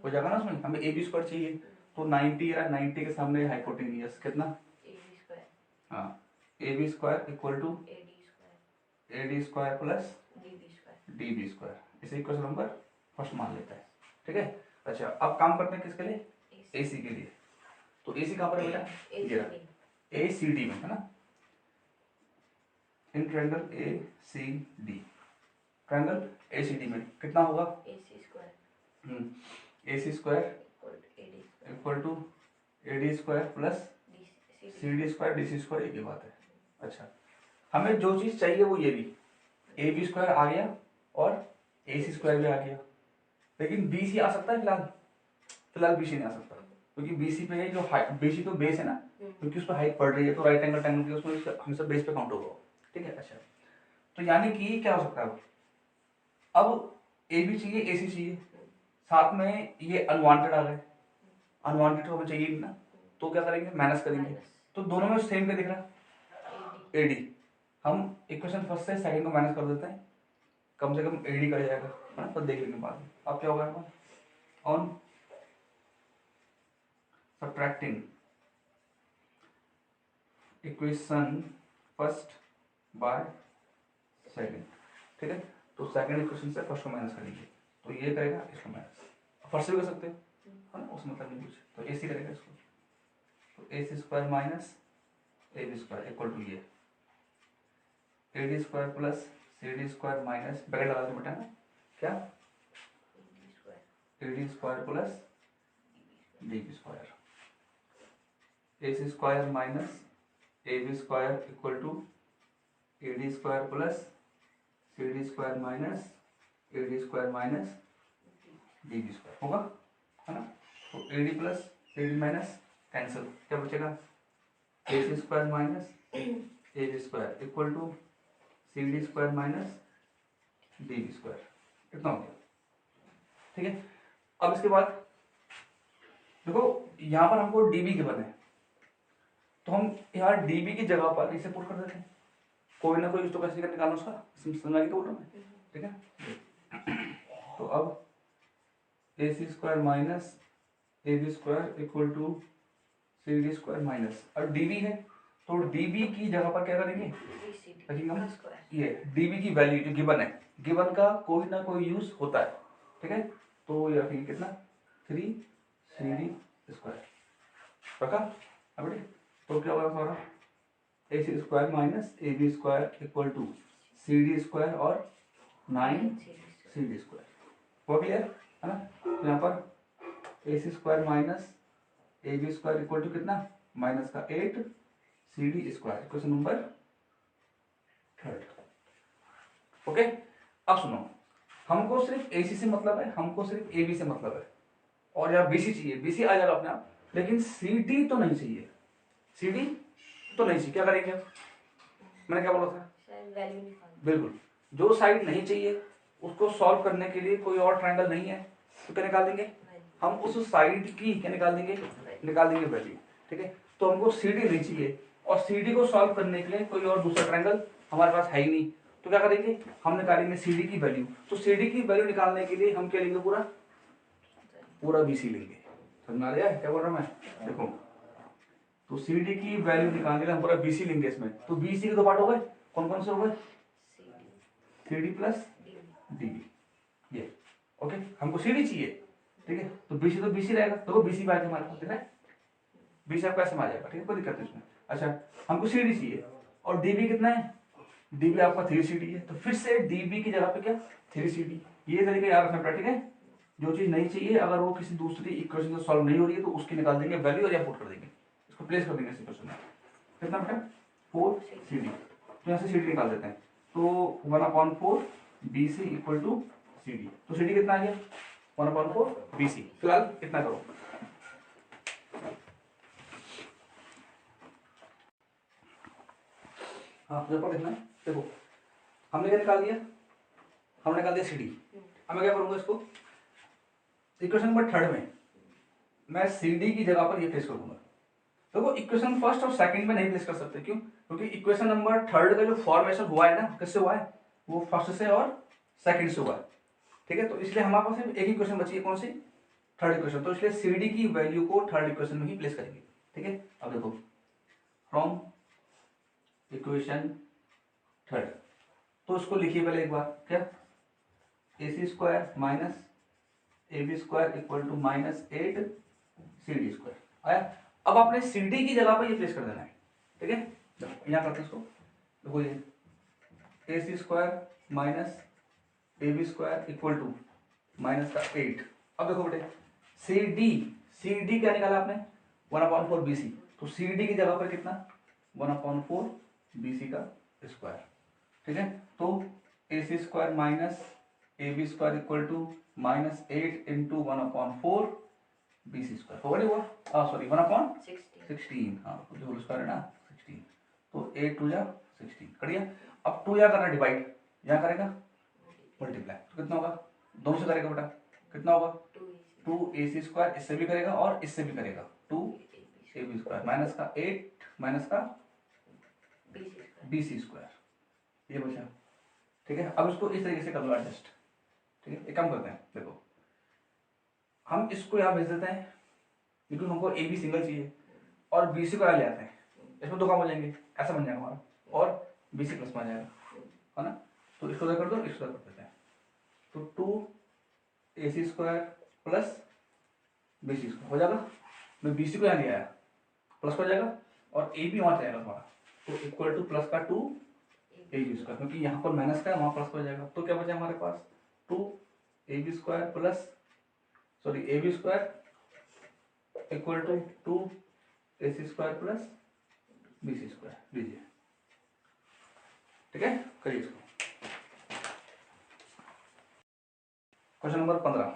हो जाएगा ना उसमें, हमें ए बी स्क्वायर चाहिए, तो 90 या 90 के सामने हाइपोटेन्यूज कितना, हाँ, A B square equal to A D square plus D B square, इसे इक्वेशन नंबर फर्स्ट मान लेता है, ठीक है। अच्छा अब काम करते हैं किसके लिए, ए सी के लिए, तो ए सी कहाँ पर है बेटा, ए सी डी में है ना, in triangle A C D, triangle A C D में कितना होगा, A C square equal to A D square plus C D square D C square, एक ही बात है। अच्छा हमें जो चीज चाहिए वो ये भी, ए बी स्क्वायर आ गया और ए सी स्क्वायर भी आ गया, लेकिन बी सी आ सकता है फिलहाल, फिलहाल बी सी नहीं आ सकता, क्योंकि बी सी पे जो बी सी तो बेस है ना, क्योंकि उस पर हाइट पड़ रही है, तो राइट एंगल ट्रायंगल के उसमें हमेशा बेस पे काउंट होगा, ठीक है। अच्छा तो यानी कि क्या हो सकता है, अब ए बी चाहिए ए सी चाहिए, साथ में ये अनवांटेड आ गए, अनवांटेड को हमें चाहिए नहीं ना, तो क्या करेंगे, माइनस करेंगे, तो दोनों में सेम क्या दिख रहा है, ए डी, हम इक्वेशन फर्स्ट से सेकंड को माइनस कर देते हैं, कम से कम ए डी कर जाएगा, है ना, तो देख लेंगे बाद में। अब क्या होगा, on subtracting equation first by second, ठीक है, तो सेकंड इक्वेशन से फर्स्ट को माइनस करेंगे, तो ये करेगा इसको माइनस, फर्स्ट भी कर सकते हैं, है ना, उसमें मतलब नहीं कुछ, तो ए सी करेगा इसको, तो A C square minus A B square equal to ये A D square plus C D square minus, bracket लगा दो बेटा ना, क्या A D square plus D B square, A C square minus A B square equal to A D square plus C D square minus A D square minus D B square होगा, है ना, तो A D plus A D minus cancel, क्या बचेगा, A C square minus A B square equal to C D square minus D B square, इतना हो गया, ठीक है। अब इसके बाद देखो यहाँ पर हमको डी बी गिवन है, तो हम यहाँ डी बी की जगह पर इसे पुट कर देते हैं, कोई ना कोई स्टोकेस्टिक का निकालना उसका, समझ आगे तो बोल रहा हूँ, ठीक है। तो अब A C square minus A B square equal to C D square minus, और डी बी है तो डी बी की जगह पर क्या करेंगे, रखेंगे हम ये डी बी की वैल्यू जो गिवन है, गिवन का कोई ना कोई यूज होता है, ठीक है, तो ये रखेंगे कितना 3 सी डी स्क्वायर रखा, अब तो क्या होगा हमारा A C square minus A B square equal to C D square और 9 सी डी स्क्वायर, वो क्लियर है ना, तो यहाँ पर A C square minus A B square equal to कितना, माइनस का 8 C D square, question number 3। Okay अब सुनो, हमको सिर्फ ए सी से मतलब है, हमको सिर्फ ए बी से मतलब है, और यहाँ बी सी चाहिए, बी सी आ जाएगा अपने आप, लेकिन सी डी तो नहीं चाहिए, सी डी तो नहीं चाहिए, क्या करेंगे, मैंने क्या बोला था, बिल्कुल, जो साइड नहीं चाहिए उसको सॉल्व करने के लिए कोई और ट्रायंगल नहीं है, तो क्या निकाल देंगे हम, उस साइड की क्या निकाल देंगे वैल्यू, ठीक है। तो हमको सी डी नहीं चाहिए, और सी डी को सॉल्व करने के लिए कोई और दूसरा ट्रायंगल हमारे पास है ही नहीं, तो क्या करेंगे हम निकालेंगे सी डी की वैल्यू, तो सी डी की वैल्यू निकालने के लिए हम क्या लेंगे, पूरा बी सी लेंगे, समझ आ रहा है क्या बोल रहा हूँ मैं, देखो तो सी डी की वैल्यू निकालने के लिए हम पूरा बी सी लेंगे इसमें, तो बी सी के दो पार्ट हो गए, कौन कौन से हो गए, C D plus D B, ये ओके, हमको सी डी चाहिए, ठीक है, तो बी सी तो बी सी रहेगा, तो बी सी बाय हमारे पास, ठीक है, बी सी आपका ऐसे आ जाएगा, ठीक है, कोई दिक्कत नहीं इसमें। अच्छा हमको सी डी चाहिए, और डी बी कितना है, डी बी आपका 3 सी डी है, तो फिर से डी बी की जगह पे क्या 3 सी डी, ये तरीका याद रखना पड़ेगा, ठीक है, जो चीज नहीं चाहिए अगर वो किसी दूसरी इक्वेशन से सॉल्व नहीं हो रही है तो उसकी निकाल देंगे वैल्यू और यहाँ पुट कर देंगे, इसको प्लेस कर देंगे इस इक्वेशन में, कितना बेटा 4 सी डी, तो यहाँ से सी डी निकाल देते हैं, तो 1/4 B C equal to C D, तो सी डी कितना आ गया 1/4 बी सी, फिलहाल इतना करो। हाँ जब देखना देखो, हमने क्या निकाल दिया, हमने निकाल दिया सी डी, अब मैं क्या करूंगा इसको, इक्वेशन नंबर 3 में मैं सी डी की जगह पर ये प्लेस कर दूंगा, देखो इक्वेशन फर्स्ट और सेकंड में नहीं प्लेस कर सकते, क्यों? क्योंकि इक्वेशन नंबर थर्ड का जो फॉर्मेशन हुआ है ना, किससे हुआ है? वो फर्स्ट से और सेकंड से हुआ है, ठीक है। तो इसलिए हमारे पास सिर्फ एक ही इक्वेशन बची है, कौन सी? Third equation. तो इसलिए सी डी की वैल्यू को थर्ड इक्वेशन में ही प्लेस करेंगे, ठीक है। अब देखो फ्रॉम इक्वेशन थर्ड, तो उसको लिखिए पहले एक बार, क्या? A C square minus A B square equal to minus 8 C D square आया। अब आपने सी डी की जगह पर ये प्लेस कर देना है, ठीक है। यहाँ करते हैं इसको, देखो ये A C square minus A B square equal to minus का 8। अब देखो बेटे सी डी क्या निकाला आपने? 1/4 बी सी। तो सी डी की जगह पर कितना? 1/4 बी सी का स्क्वायर, ठीक है। तो A C square minus A B square equal to minus 8 into 1/4 B C square होगा, नहीं हुआ? सॉरी 1/16, हाँ जो होल स्क्वायर है ना 16। तो 8 2 जा 16 कर दिया। अब 2 यहाँ करना डिवाइड, यहाँ करेगा मल्टीप्लाई, तो कितना होगा? दोनों से करेगा बेटा, कितना होगा? 2 ए सी स्क्वायर, इससे भी करेगा और इससे भी करेगा, 2 ए बी स्क्वायर माइनस का 8 माइनस का बी सी स्क्वायर, ये बचा, ठीक है। अब इसको इस तरीके से कर लो एडजस्ट, ठीक है। एक काम करते हैं, देखो हम इसको यहाँ भेज देते हैं क्योंकि हमको ए बी सिंगल चाहिए और बी सी को यहाँ ले आते हैं, इसमें दो काम हो जाएंगे, ऐसा बन जाएगा हमारा, और बी सी प्लस में आ जाएगा, है ना। तो इसको कर दो, इसको कर देते हैं। तो 2 A C square plus B C square हो जाएगा। मैं बी सी को यहाँ ले आया, प्लस हो जाएगा और ए बी वहाँ जाएगा हमारा, तो इक्वल टू प्लस का 2 ए बी स्क्वायर, क्योंकि यहाँ पर माइनस का है वहाँ प्लस हो जाएगा। तो क्या बचा हमारे पास? 2 A B square plus sorry A B square equal to 2 A C square plus B C square लीजिए, ठीक है। करिए इसको, क्वेश्चन नंबर 15,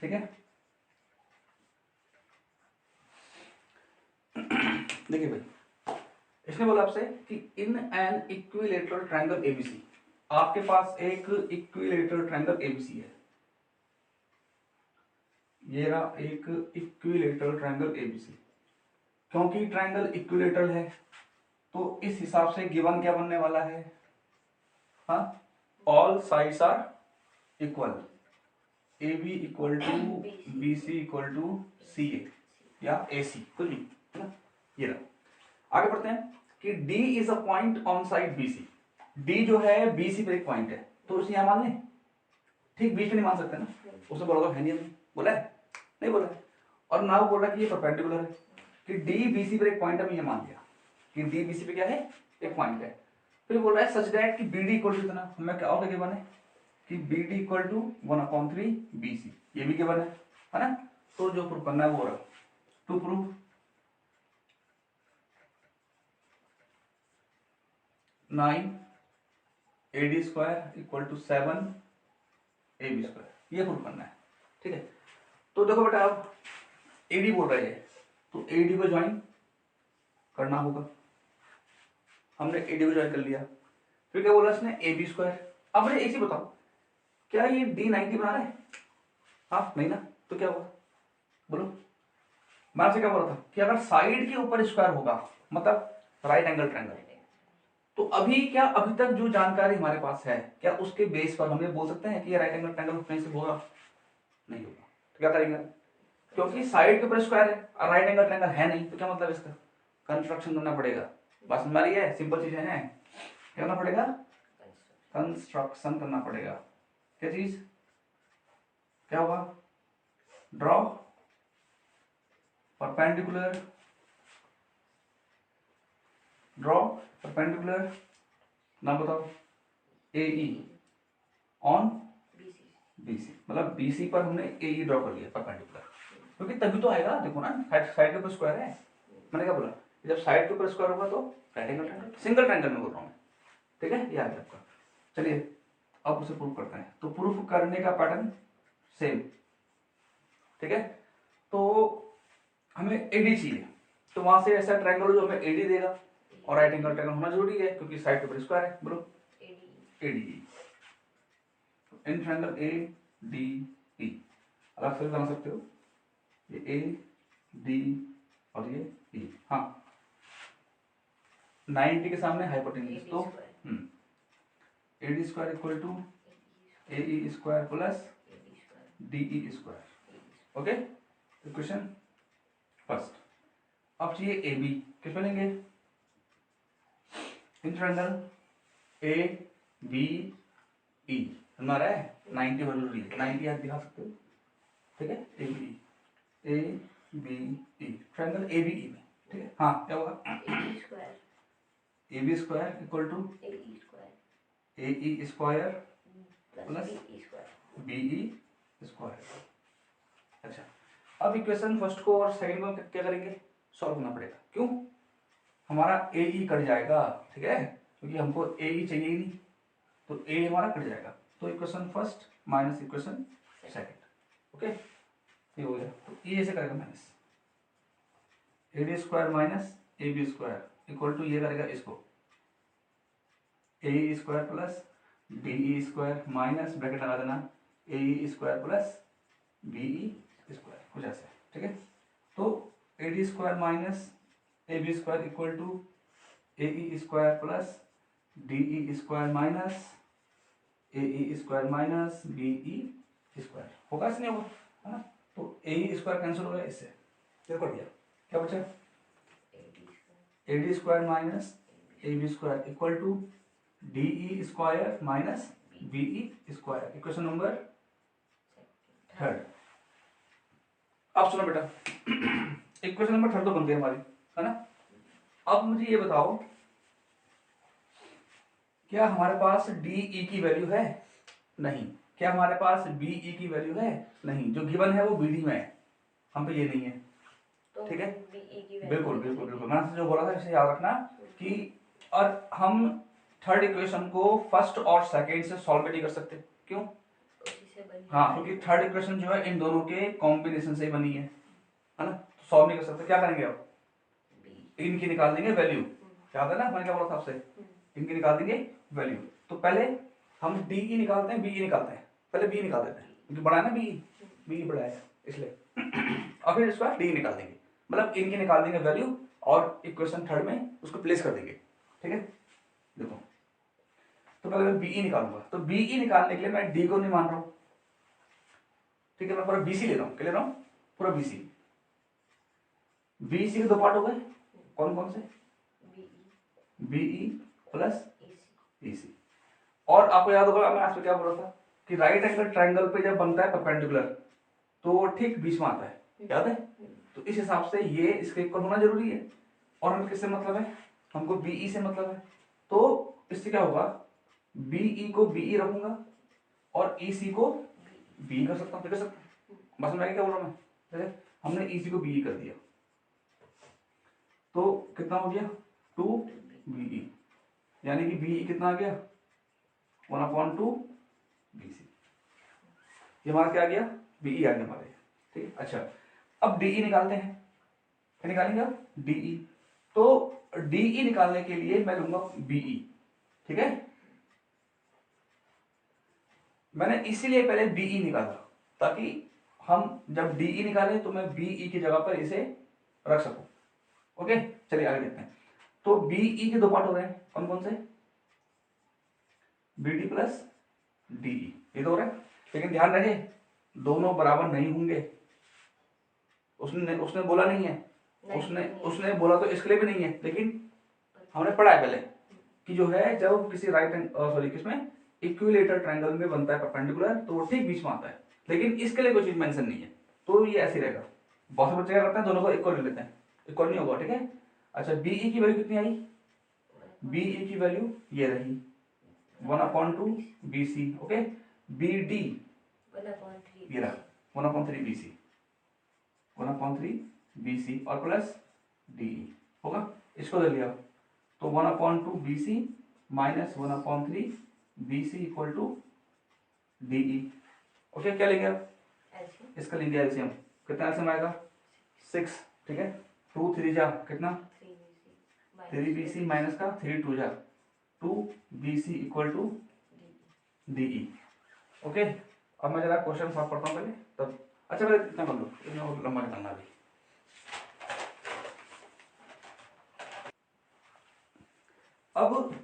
ठीक है। देखिए भाई, इसने बोला आपसे कि in an equilateral triangle ABC, आपके पास एक इक्विलेटरल ट्रायंगल एबीसी है, ये रहा एक इक्विलेटरल ट्रायंगल एबीसी। क्योंकि ट्रायंगल इक्विलेटरल है तो इस हिसाब से गिवन क्या बनने वाला है? हाँ, all sides are equal, A B equal to B C equal to C A या ए सी, कुछ भी, है ना। ये रहा, आगे बढ़ते हैं कि D is a point on side BC। D जो है BC पर एक पॉइंट है, तो उसे यहां मान लें, ठीक बीच में नहीं मान सकते ना, उसे बोला तो है नहीं, बोला है नहीं बोला है। और ना बोल रहा कि ये परपेंडिकुलर है, कि D BC पर एक पॉइंट है, मैं ये मान लिया कि D BC पे क्या है? एक पॉइंट है। फिर बोल रहा है सच दैट कि BD इक्वल टू कितना, मैं क्या और गिवन है कि BD इक्वल टू 1/3 BC, ये भी गिवन है ना। तो जो प्रूफ करना है वो रहा, to proof 9 AD square equal to 7 AB square, ये प्रूफ करना है, ठीक है। तो देखो बेटा, अब AD बोल रहे हैं तो AD को ज्वाइन करना होगा, हमने AD को ज्वाइन कर लिया। फिर क्या बोला इसने? AB square. अब मुझे एक चीज बताओ, क्या ये D 90 बना रहा है? हाँ नहीं ना, तो क्या होगा बोलो? मैं आपसे क्या बोल रहा था कि अगर साइड के ऊपर स्क्वायर होगा मतलब राइट एंगल ट्रायंगल, तो अभी क्या, अभी तक जो जानकारी हमारे पास है, क्या उसके बेस पर हम ये बोल सकते हैं कि ये राइट एंगल ट्रायंगल कहीं से होगा? नहीं होगा। तो क्या करेंगे? क्योंकि साइड के ऊपर स्क्वायर है और राइट एंगल ट्रायंगल है नहीं, तो क्या मतलब इसका? कंस्ट्रक्शन करना पड़ेगा। बात समझ आ रही है? सिंपल चीजें हैं, क्या करना पड़ेगा? कंस्ट्रक्शन करना पड़ेगा। क्या चीज? क्या होगा? ड्रॉ परपेंडिकुलर, ड्रॉ परपेंडिकुलर, नाम बताओ, AE ऑन BC, मतलब BC पर हमने AE ड्रॉ कर लिया परपेंडिकुलर, क्योंकि तभी तो आएगा। देखो ना, साइड के ऊपर स्क्वायर है, मैंने क्या बोला, जब साइड के ऊपर स्क्वायर होगा तो right angle triangle, single triangle में बोल रहा हूँ मैं, ठीक है। ये आ गया आपका। चलिए अब उसे प्रूफ करते हैं। तो प्रूफ करने का पैटर्न सेम, ठीक है। तो हमें AD चाहिए, तो वहां से ऐसा ट्रायंगल जो हमें AD देगा, और राइट एंगल ट्रायंगल होना जरूरी है क्योंकि साइड के ऊपर स्क्वायर है। बोलो ADE, इन ट्रायंगल ADE अलग से बना सकते हो, ये AD और ये E। हाँ 90 के सामने हाइपोटेन्यूज, AD तो square, AD square equal to AE square plus AD square, DE square. AD square. Okay, equation first. अब चाहिए AB, किस में लेंगे? इन ट्रायंगल ABE हमारा है 90 वैल्यू ली, 90 आप दिखा सकते हो, ठीक है। ABE ट्रायंगल ABE में, ठीक है। हाँ, क्या होगा? AD square, AB square equal to AE square, AE square plus Plus BE square. BE square. अच्छा, अब इक्वेशन फर्स्ट को और सेकंड को क्या करेंगे? सॉल्व करना पड़ेगा। क्यों? हमारा AE कट जाएगा, ठीक है, क्योंकि हमको AE चाहिए ही नहीं, तो A हमारा कट जाएगा। तो equation first minus equation second. Okay, ये हो गया। तो ये ऐसे करेगा minus AD square minus AB square equal to ये करेगा इसको AE square plus BE square minus bracket लगा देना AE square plus BE square, कुछ ऐसे, ठीक है। तो AD square minus AB square equal to AE square plus DE square minus AE square minus BE square होगा, इससे नहीं होगा, है ना। तो AE स्क्वायर कैंसिल हो गया इससे, ये कर दिया, क्या बचा? AD square minus AB square equal to DE square minus BE square, equation number third. अब सुनो बेटा, इक्वेशन नंबर थर्ड तो बन गई हमारी, है ना। अब मुझे ये बताओ, क्या हमारे पास DE की वैल्यू है? नहीं। क्या हमारे पास BE की वैल्यू है? नहीं। जो गिवन है वो BD में है, हम पे ये नहीं है, तो ठीक है। BE की वैल्यू बिल्कुल बिल्कुल बिल्कुल, मैंने आपसे जो बोला था इसे याद रखना कि, और हम थर्ड इक्वेशन को फर्स्ट और सेकंड से सॉल्व नहीं कर सकते। क्यों? उसी से बनी हाँ, है। क्योंकि थर्ड इक्वेशन जो है इन दोनों के कॉम्बिनेशन से ही बनी है ना, तो सॉल्व नहीं कर सकते। क्या करेंगे अब? इनकी निकाल देंगे वैल्यू, याद है ना मैंने क्या बोला था आपसे, इनकी निकाल देंगे वैल्यू। तो पहले हम DE निकालते हैं, BE निकालते हैं, पहले BE निकाल देते हैं क्योंकि बड़ा है ना, BE बड़ा है इसलिए, और फिर इसके बाद DE निकाल देंगे, मतलब इनकी निकाल देंगे वैल्यू और इक्वेशन थर्ड में उसको प्लेस कर देंगे, ठीक है। देखो, तो पहले मैं BE निकालूंगा, तो BE निकालने के लिए मैं D को नहीं मान रहा हूं, ठीक है, मैं पूरा BC ले रहा हूं, क्या ले रहा हूं? पूरा BC के दो पार्ट हो गए, कौन कौन से? BE plus EC। और आपको याद होगा मैं आज क्या बोला था कि राइट एंगल ट्रायंगल पे जब बनता है परपेंडिकुलर तो वो ठीक बीच में आता है, याद है। तो इस हिसाब से ये इसके इक्वल होना जरूरी है, और हमें किससे मतलब है? हमको BE से मतलब है। तो इससे क्या होगा, BE को BE रखूंगा और EC को BE कर सकता हूँ, कर सकता हूँ। बस मैं क्या बोल रहा हूँ, मैं हमने EC को BE कर दिया, तो कितना हो गया? 2BE, यानी कि BE कितना आ गया? 1/2 BC। ये हमारा क्या आ गया? BE आ गया हमारे, ठीक है। अच्छा, अब DE निकालते हैं, क्या निकालेंगे अब? DE। तो DE निकालने के लिए मैं लूंगा BE, ठीक है। मैंने इसीलिए पहले BE निकाला ताकि हम जब DE निकालें तो मैं BE की जगह पर इसे रख सकूं। ओके, चलिए आगे देखते हैं। तो BE के दो पार्ट हो रहे हैं, कौन कौन से? BD प्लस DE, ये दो हो रहे हैं, लेकिन ध्यान रहे दोनों बराबर नहीं होंगे। उसने बोला नहीं है, उसने बोला तो इसके लिए भी नहीं है, लेकिन हमने पढ़ा है पहले कि जो है जब किसी किसमें इक्विलेटरल ट्रायंगल में बनता है परपेंडिकुलर तो वो ठीक बीच में आता है, लेकिन इसके लिए कोई चीज मेंशन नहीं है, तो ये ऐसे रहेगा। बहुत से बच्चे क्या करते हैं, दोनों को इक्वल ले लेते हैं, इक्वल नहीं होगा, ठीक है। अच्छा, BE की वैल्यू कितनी आई? BE की वैल्यू ये रही 1/2 BC, ओके। BD 1/3 ये रहा 1/3 BC, 1/3 BC और प्लस DE होगा, इसको ले लिया तो 1/2 BC minus 1/3 BC equal to DE। Okay, क्या लेंगे अब? इसका लेंगे एलसीएम, कितना एलसीएम आएगा? 6, ठीक है। 2 3 जा कितना? 3BC माइनस का 3 2 जा 2BC equal to DE। Okay, अब मैं जरा क्वेश्चन सॉल्व करता हूँ पहले, तब अच्छा मैं इतना कर लो, इतना लंबा निकालना अभी। अब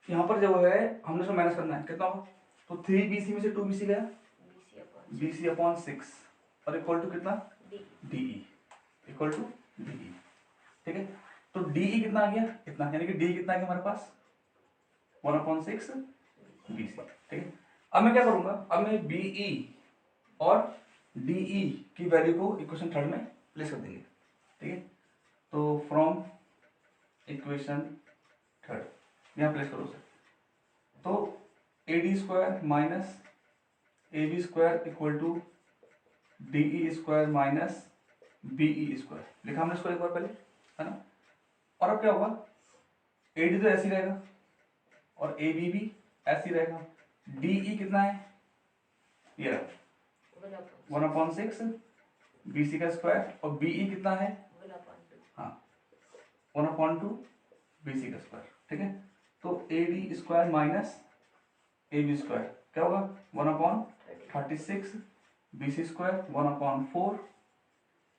यहाँ पर जो है हमने इसको माइनस करना है, कितना होगा, तो 3BC में से 2BC गया, BC/6 और इक्वल टू कितना, DE इक्वल टू DE। ठीक है, तो DE कितना आ गया, इतना, यानी कि DE कितना आ गया हमारे पास 1/6 BC। ठीक है, अब मैं क्या करूंगा, अब मैं BE और DE की वैल्यू को इक्वेशन थर्ड में प्लेस कर देंगे। ठीक है, तो फ्रॉम इक्वेशन थर्ड यहाँ प्लेस करो सर, तो AD² minus AB² equal to DE² minus BE², लिखा हमने इसको एक बार पहले, है ना। और अब क्या होगा, AD तो ऐसे ही रहेगा और AB भी ऐसे ही रहेगा। DE कितना है, ये रहा 1/6 BC का स्क्वायर, और BE कितना है, हाँ 1/2 BC का स्क्वायर। ठीक है, तो AD² माइनस AB² क्या होगा 1/36 BC² 1/4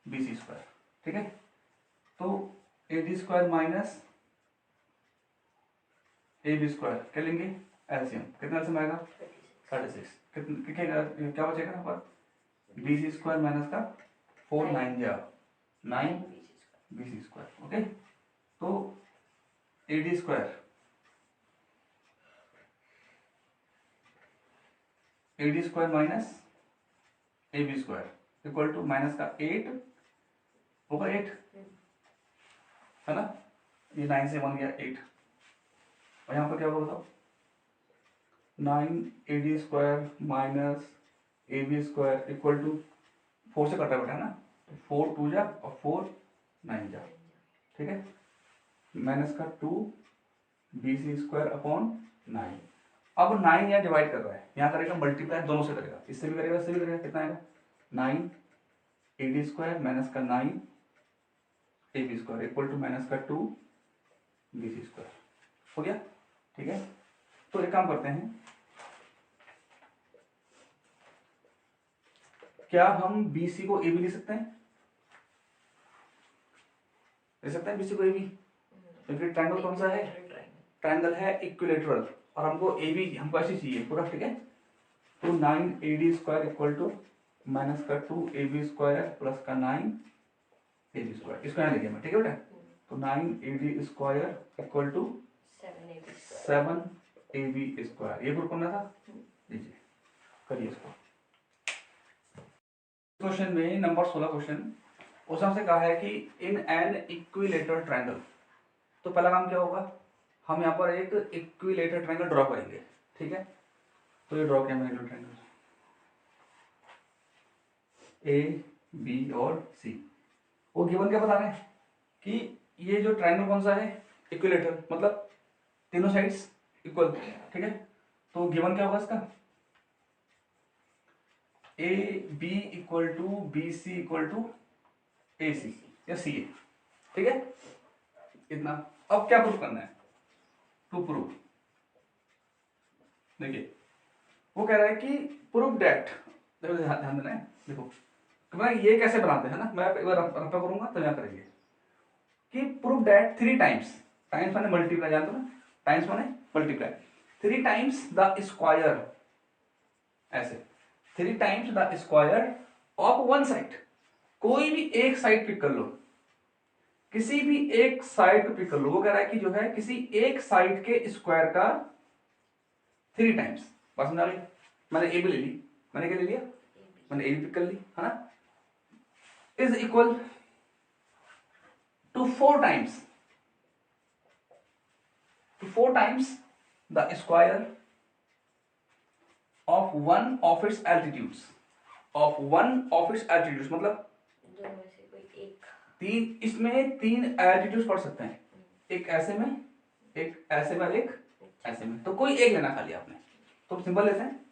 BC²। ठीक है, तो AD² माइनस AB² क्या लेंगे, एलसीएम, कितना एलसीएम आएगा 36, क्या बचेगा यहाँ पर, BC² माइनस का 4 9 जा 9 BC²। ओके, तो AD² minus AB² equal to minus का 8 होगा, 8 है ना, ये 9 से 1 गया 8, और यहाँ पर क्या होगा बताओ, 9 AD² minus AB² equal to 4 से कटा बेटा है ना, तो 4 2 जा और 4 9 जा। ठीक है, माइनस का 2 BC² अपॉन 9। अब 9 यहाँ डिवाइड कर रहा है, यहाँ करेगा मल्टीप्लाई, दोनों से करेगा, इससे भी करेगा इससे भी करेगा, कितना आएगा 9 AD² माइनस का 9 AB² इक्वल टू माइनस का 2 BC²। हो गया। ठीक है, तो एक काम करते हैं, क्या हम BC को AB लिख सकते हैं, लिख सकते हैं BC को AB, क्योंकि ट्रायंगल कौन सा है, ट्रायंगल है इक्विलेटरल, और हमको AB हमको ऐसी चाहिए पूरा। ठीक है, तो 9 AD² इक्वल टू माइनस का 2 AB² प्लस का 9 AB², इसको यहाँ लिखे मैं। ठीक है बेटा, तो 9 AD² इक्वल टू 7 AB², ये ग्रुप करना था, लीजिए करिए इसको। क्वेश्चन में नंबर 16 क्वेश्चन, उस हमसे कहा है कि इन एन इक्विलेटरल ट्रायंगल, तो पहला काम क्या होगा, हम यहाँ पर एक इक्विलेटरल ट्रायंगल ड्रॉ करेंगे। ठीक है, तो ये ड्रॉ किया मैंने ट्रायंगल A B और C। वो गिवन क्या बता रहे हैं कि ये जो ट्रायंगल कौन सा है, इक्विलेटरल, मतलब तीनों साइड्स इक्वल। ठीक है, तो गिवन क्या होगा इसका, AB equal to BC equal to AC या CA। ठीक है, इतना। अब क्या प्रूफ करना है, टू प्रूव, देखिए वो कह रहा है कि प्रूफ डेट, देखो ध्यान देना है, देखो मैं ये कैसे बनाते हैं ना, मैं एक बार रफा करूंगा तो यहाँ करेंगे कि प्रूफ डेट 3 टाइम्स, टाइम्स माने मल्टीप्लाई, जानते हो ना, टाइम्स माने मल्टीप्लाई, 3 टाइम्स द स्क्वायर, ऐसे 3 times the square of one side, कोई भी एक साइड पिक कर लो, किसी भी एक साइड को पिक कर लो। वो कह रहा है कि जो है किसी एक साइड के स्क्वायर का 3 टाइम्स, बस समझा ली, मैंने ए भी ले ली, मैंने क्या ले लिया, मैंने ए भी पिक कर ली, है ना, is equal to 4 times, to 4 times the square of one of its altitudes, of one of its altitudes, मतलब दोनों में से कोई एक, तीन, इसमें 3 एल्टीट्यूड पढ़ सकते हैं, एक ऐसे में, एक ऐसे में, एक ऐसे में, तो कोई एक लेना खाली आपने, तो सिंपल लेते हैं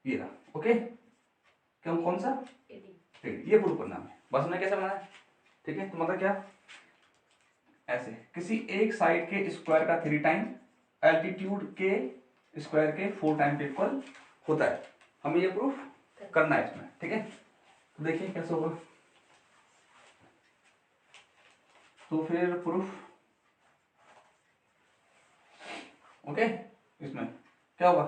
ये रहा। ओके, क्यों, कौन सा, ये प्रूफ करना है, बस हमने कैसे बनाया। ठीक है, तो मतलब क्या, ऐसे किसी एक साइड के स्क्वायर का 3 टाइम एल्टीट्यूड के स्क्वायर के 4 टाइम के इक्वल होता है, हमें ये प्रूफ करना है इसमें। ठीक है, तो देखिए कैसे होगा, तो फिर प्रूफ ओके, इसमें क्या होगा,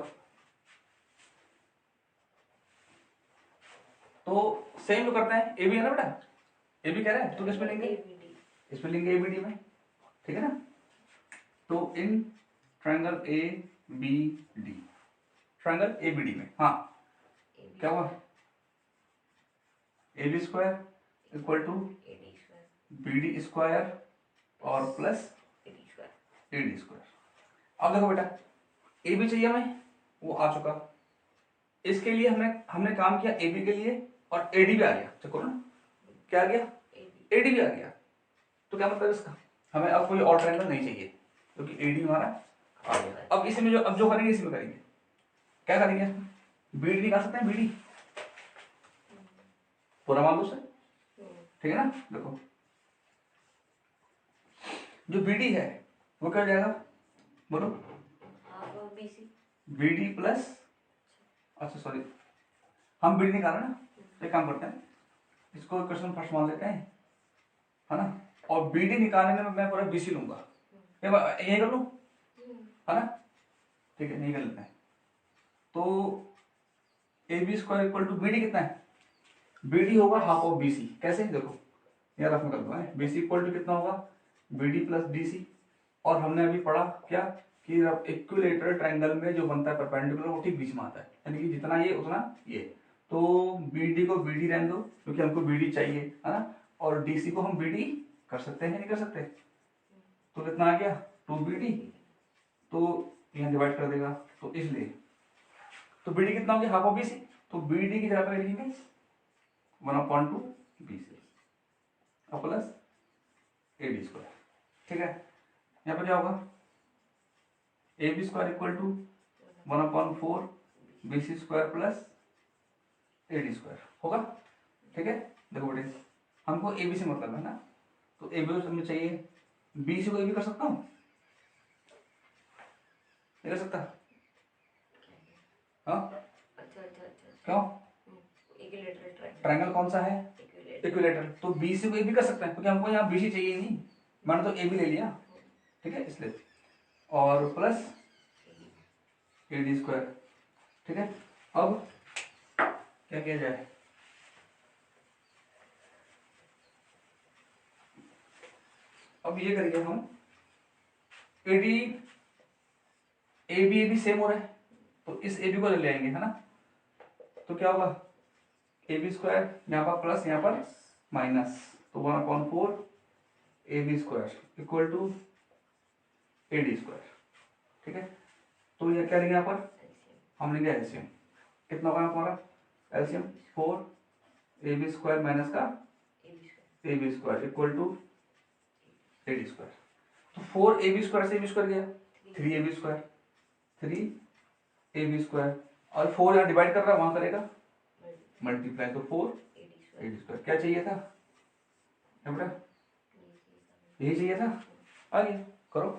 तो सेम जो करते हैं, ए बी है ना बेटा, ए बी कह रहा है तो किस में लेंगे, ABD इसमें लेंगे ए बी डी में, ठीक है ना। तो in triangle A B D, triangle A B D में, हाँ क्या हुआ, A B square equal to AD square B D square और plus AD square. A D square. अब देखो बेटा, ए बी चाहिए हमें, वो आ चुका, इसके लिए हमने काम किया ए बी के लिए, और ए डी भी आ गया, चेक करो ना, क्या आ गया, AD ए डी भी आ गया। तो क्या मतलब इसका, हमें अब कोई और ट्रायंगल नहीं चाहिए क्योंकि ए डी हमारा आ गया। अब इसमें जो करेंगे इसमें करेंगे, क्या करेंगे, बी डी निकाल सकते हैं, बी डी पूरा मान लो से, ठीक है ना। देखो जो बी डी है वो क्या हो जाएगा, बोलो, half of BC B D plus, अच्छा सॉरी, हम बी डी निकाला ना, एक काम करते हैं, इसको क्वेश्चन फर्स्ट मान लेते हैं, है ना, और बी डी निकालने में मैं पूरा BC लूंगा, यही कर लूँ, है ना, ठीक है, नहीं कर लेते हैं। तो A B square equal to B D कितना है, बी डी होगा हाफ ऑफ BC, कैसे, देखो यार रफ में कर दो, BC इक्वल टू कितना होगा, बी डी प्लस DC, और हमने अभी पढ़ा क्या कि इक्विलेटरल ट्रायंगल में जो बनता है परपेंडिकुलर वो ठीक बीच में आता है, यानी कि जितना ये उतना ये, तो BD को BD रहने दो क्योंकि हमको BD चाहिए, है ना, और DC को हम BD कर सकते हैं, नहीं कर सकते, तो कितना आ गया 2BD, तो यहाँ डिवाइड कर देगा, तो इसलिए तो BD कितना हो गया, हाफ ऑफ BC, तो BD की जगह पर लिखेंगे 1/2 BC प्लस AD स्क्वायर, ठीक है। यहाँ पर क्या होगा, A B square equal to 1/4 BC square plus AD square होगा, ठीक है। देखो बेटे, हमको ए बी से मतलब है ना, तो ए बी हमें चाहिए, BC को ए बी कर सकता हूँ, नहीं कर सकता, हाँ अच्छा अच्छा अच्छा क्यों, इक्विलेटरल ट्रायंगल कौन सा है, इक्विलेटरल, तो BC को ए बी कर सकते हैं क्योंकि हमको यहाँ BC चाहिए नहीं, मैंने तो ए बी ले लिया, ठीक है, इसलिए, और प्लस AD स्क्वायर, ठीक है। अब क्या किया जाए, अब ये करेंगे हम, एडी ए बी सेम हो रहा है, तो इस ए बी को ले आएंगे, है ना, तो क्या होगा, ए बी स्क्वायर यहाँ पर प्लस यहाँ पर माइनस, तो 1/4 AB square equal to AD square, ठीक है। तो ये क्या लेंगे यहाँ पर, हम लेंगे एलसीएम, कितना होगा हमारा एलसीएम 4 AB स्क्वायर माइनस का AB square equal to AD square, तो 4AB स्क्वायर से AB स्क्वायर गया 3AB स्क्वायर, 3AB स्क्वायर, और 4 यहाँ डिवाइड कर रहा है वहां करेगा मल्टीप्लाई, तो 4AD स्क्वायर, क्या चाहिए था बेटा, यही चाहिए था, आ गया, करो।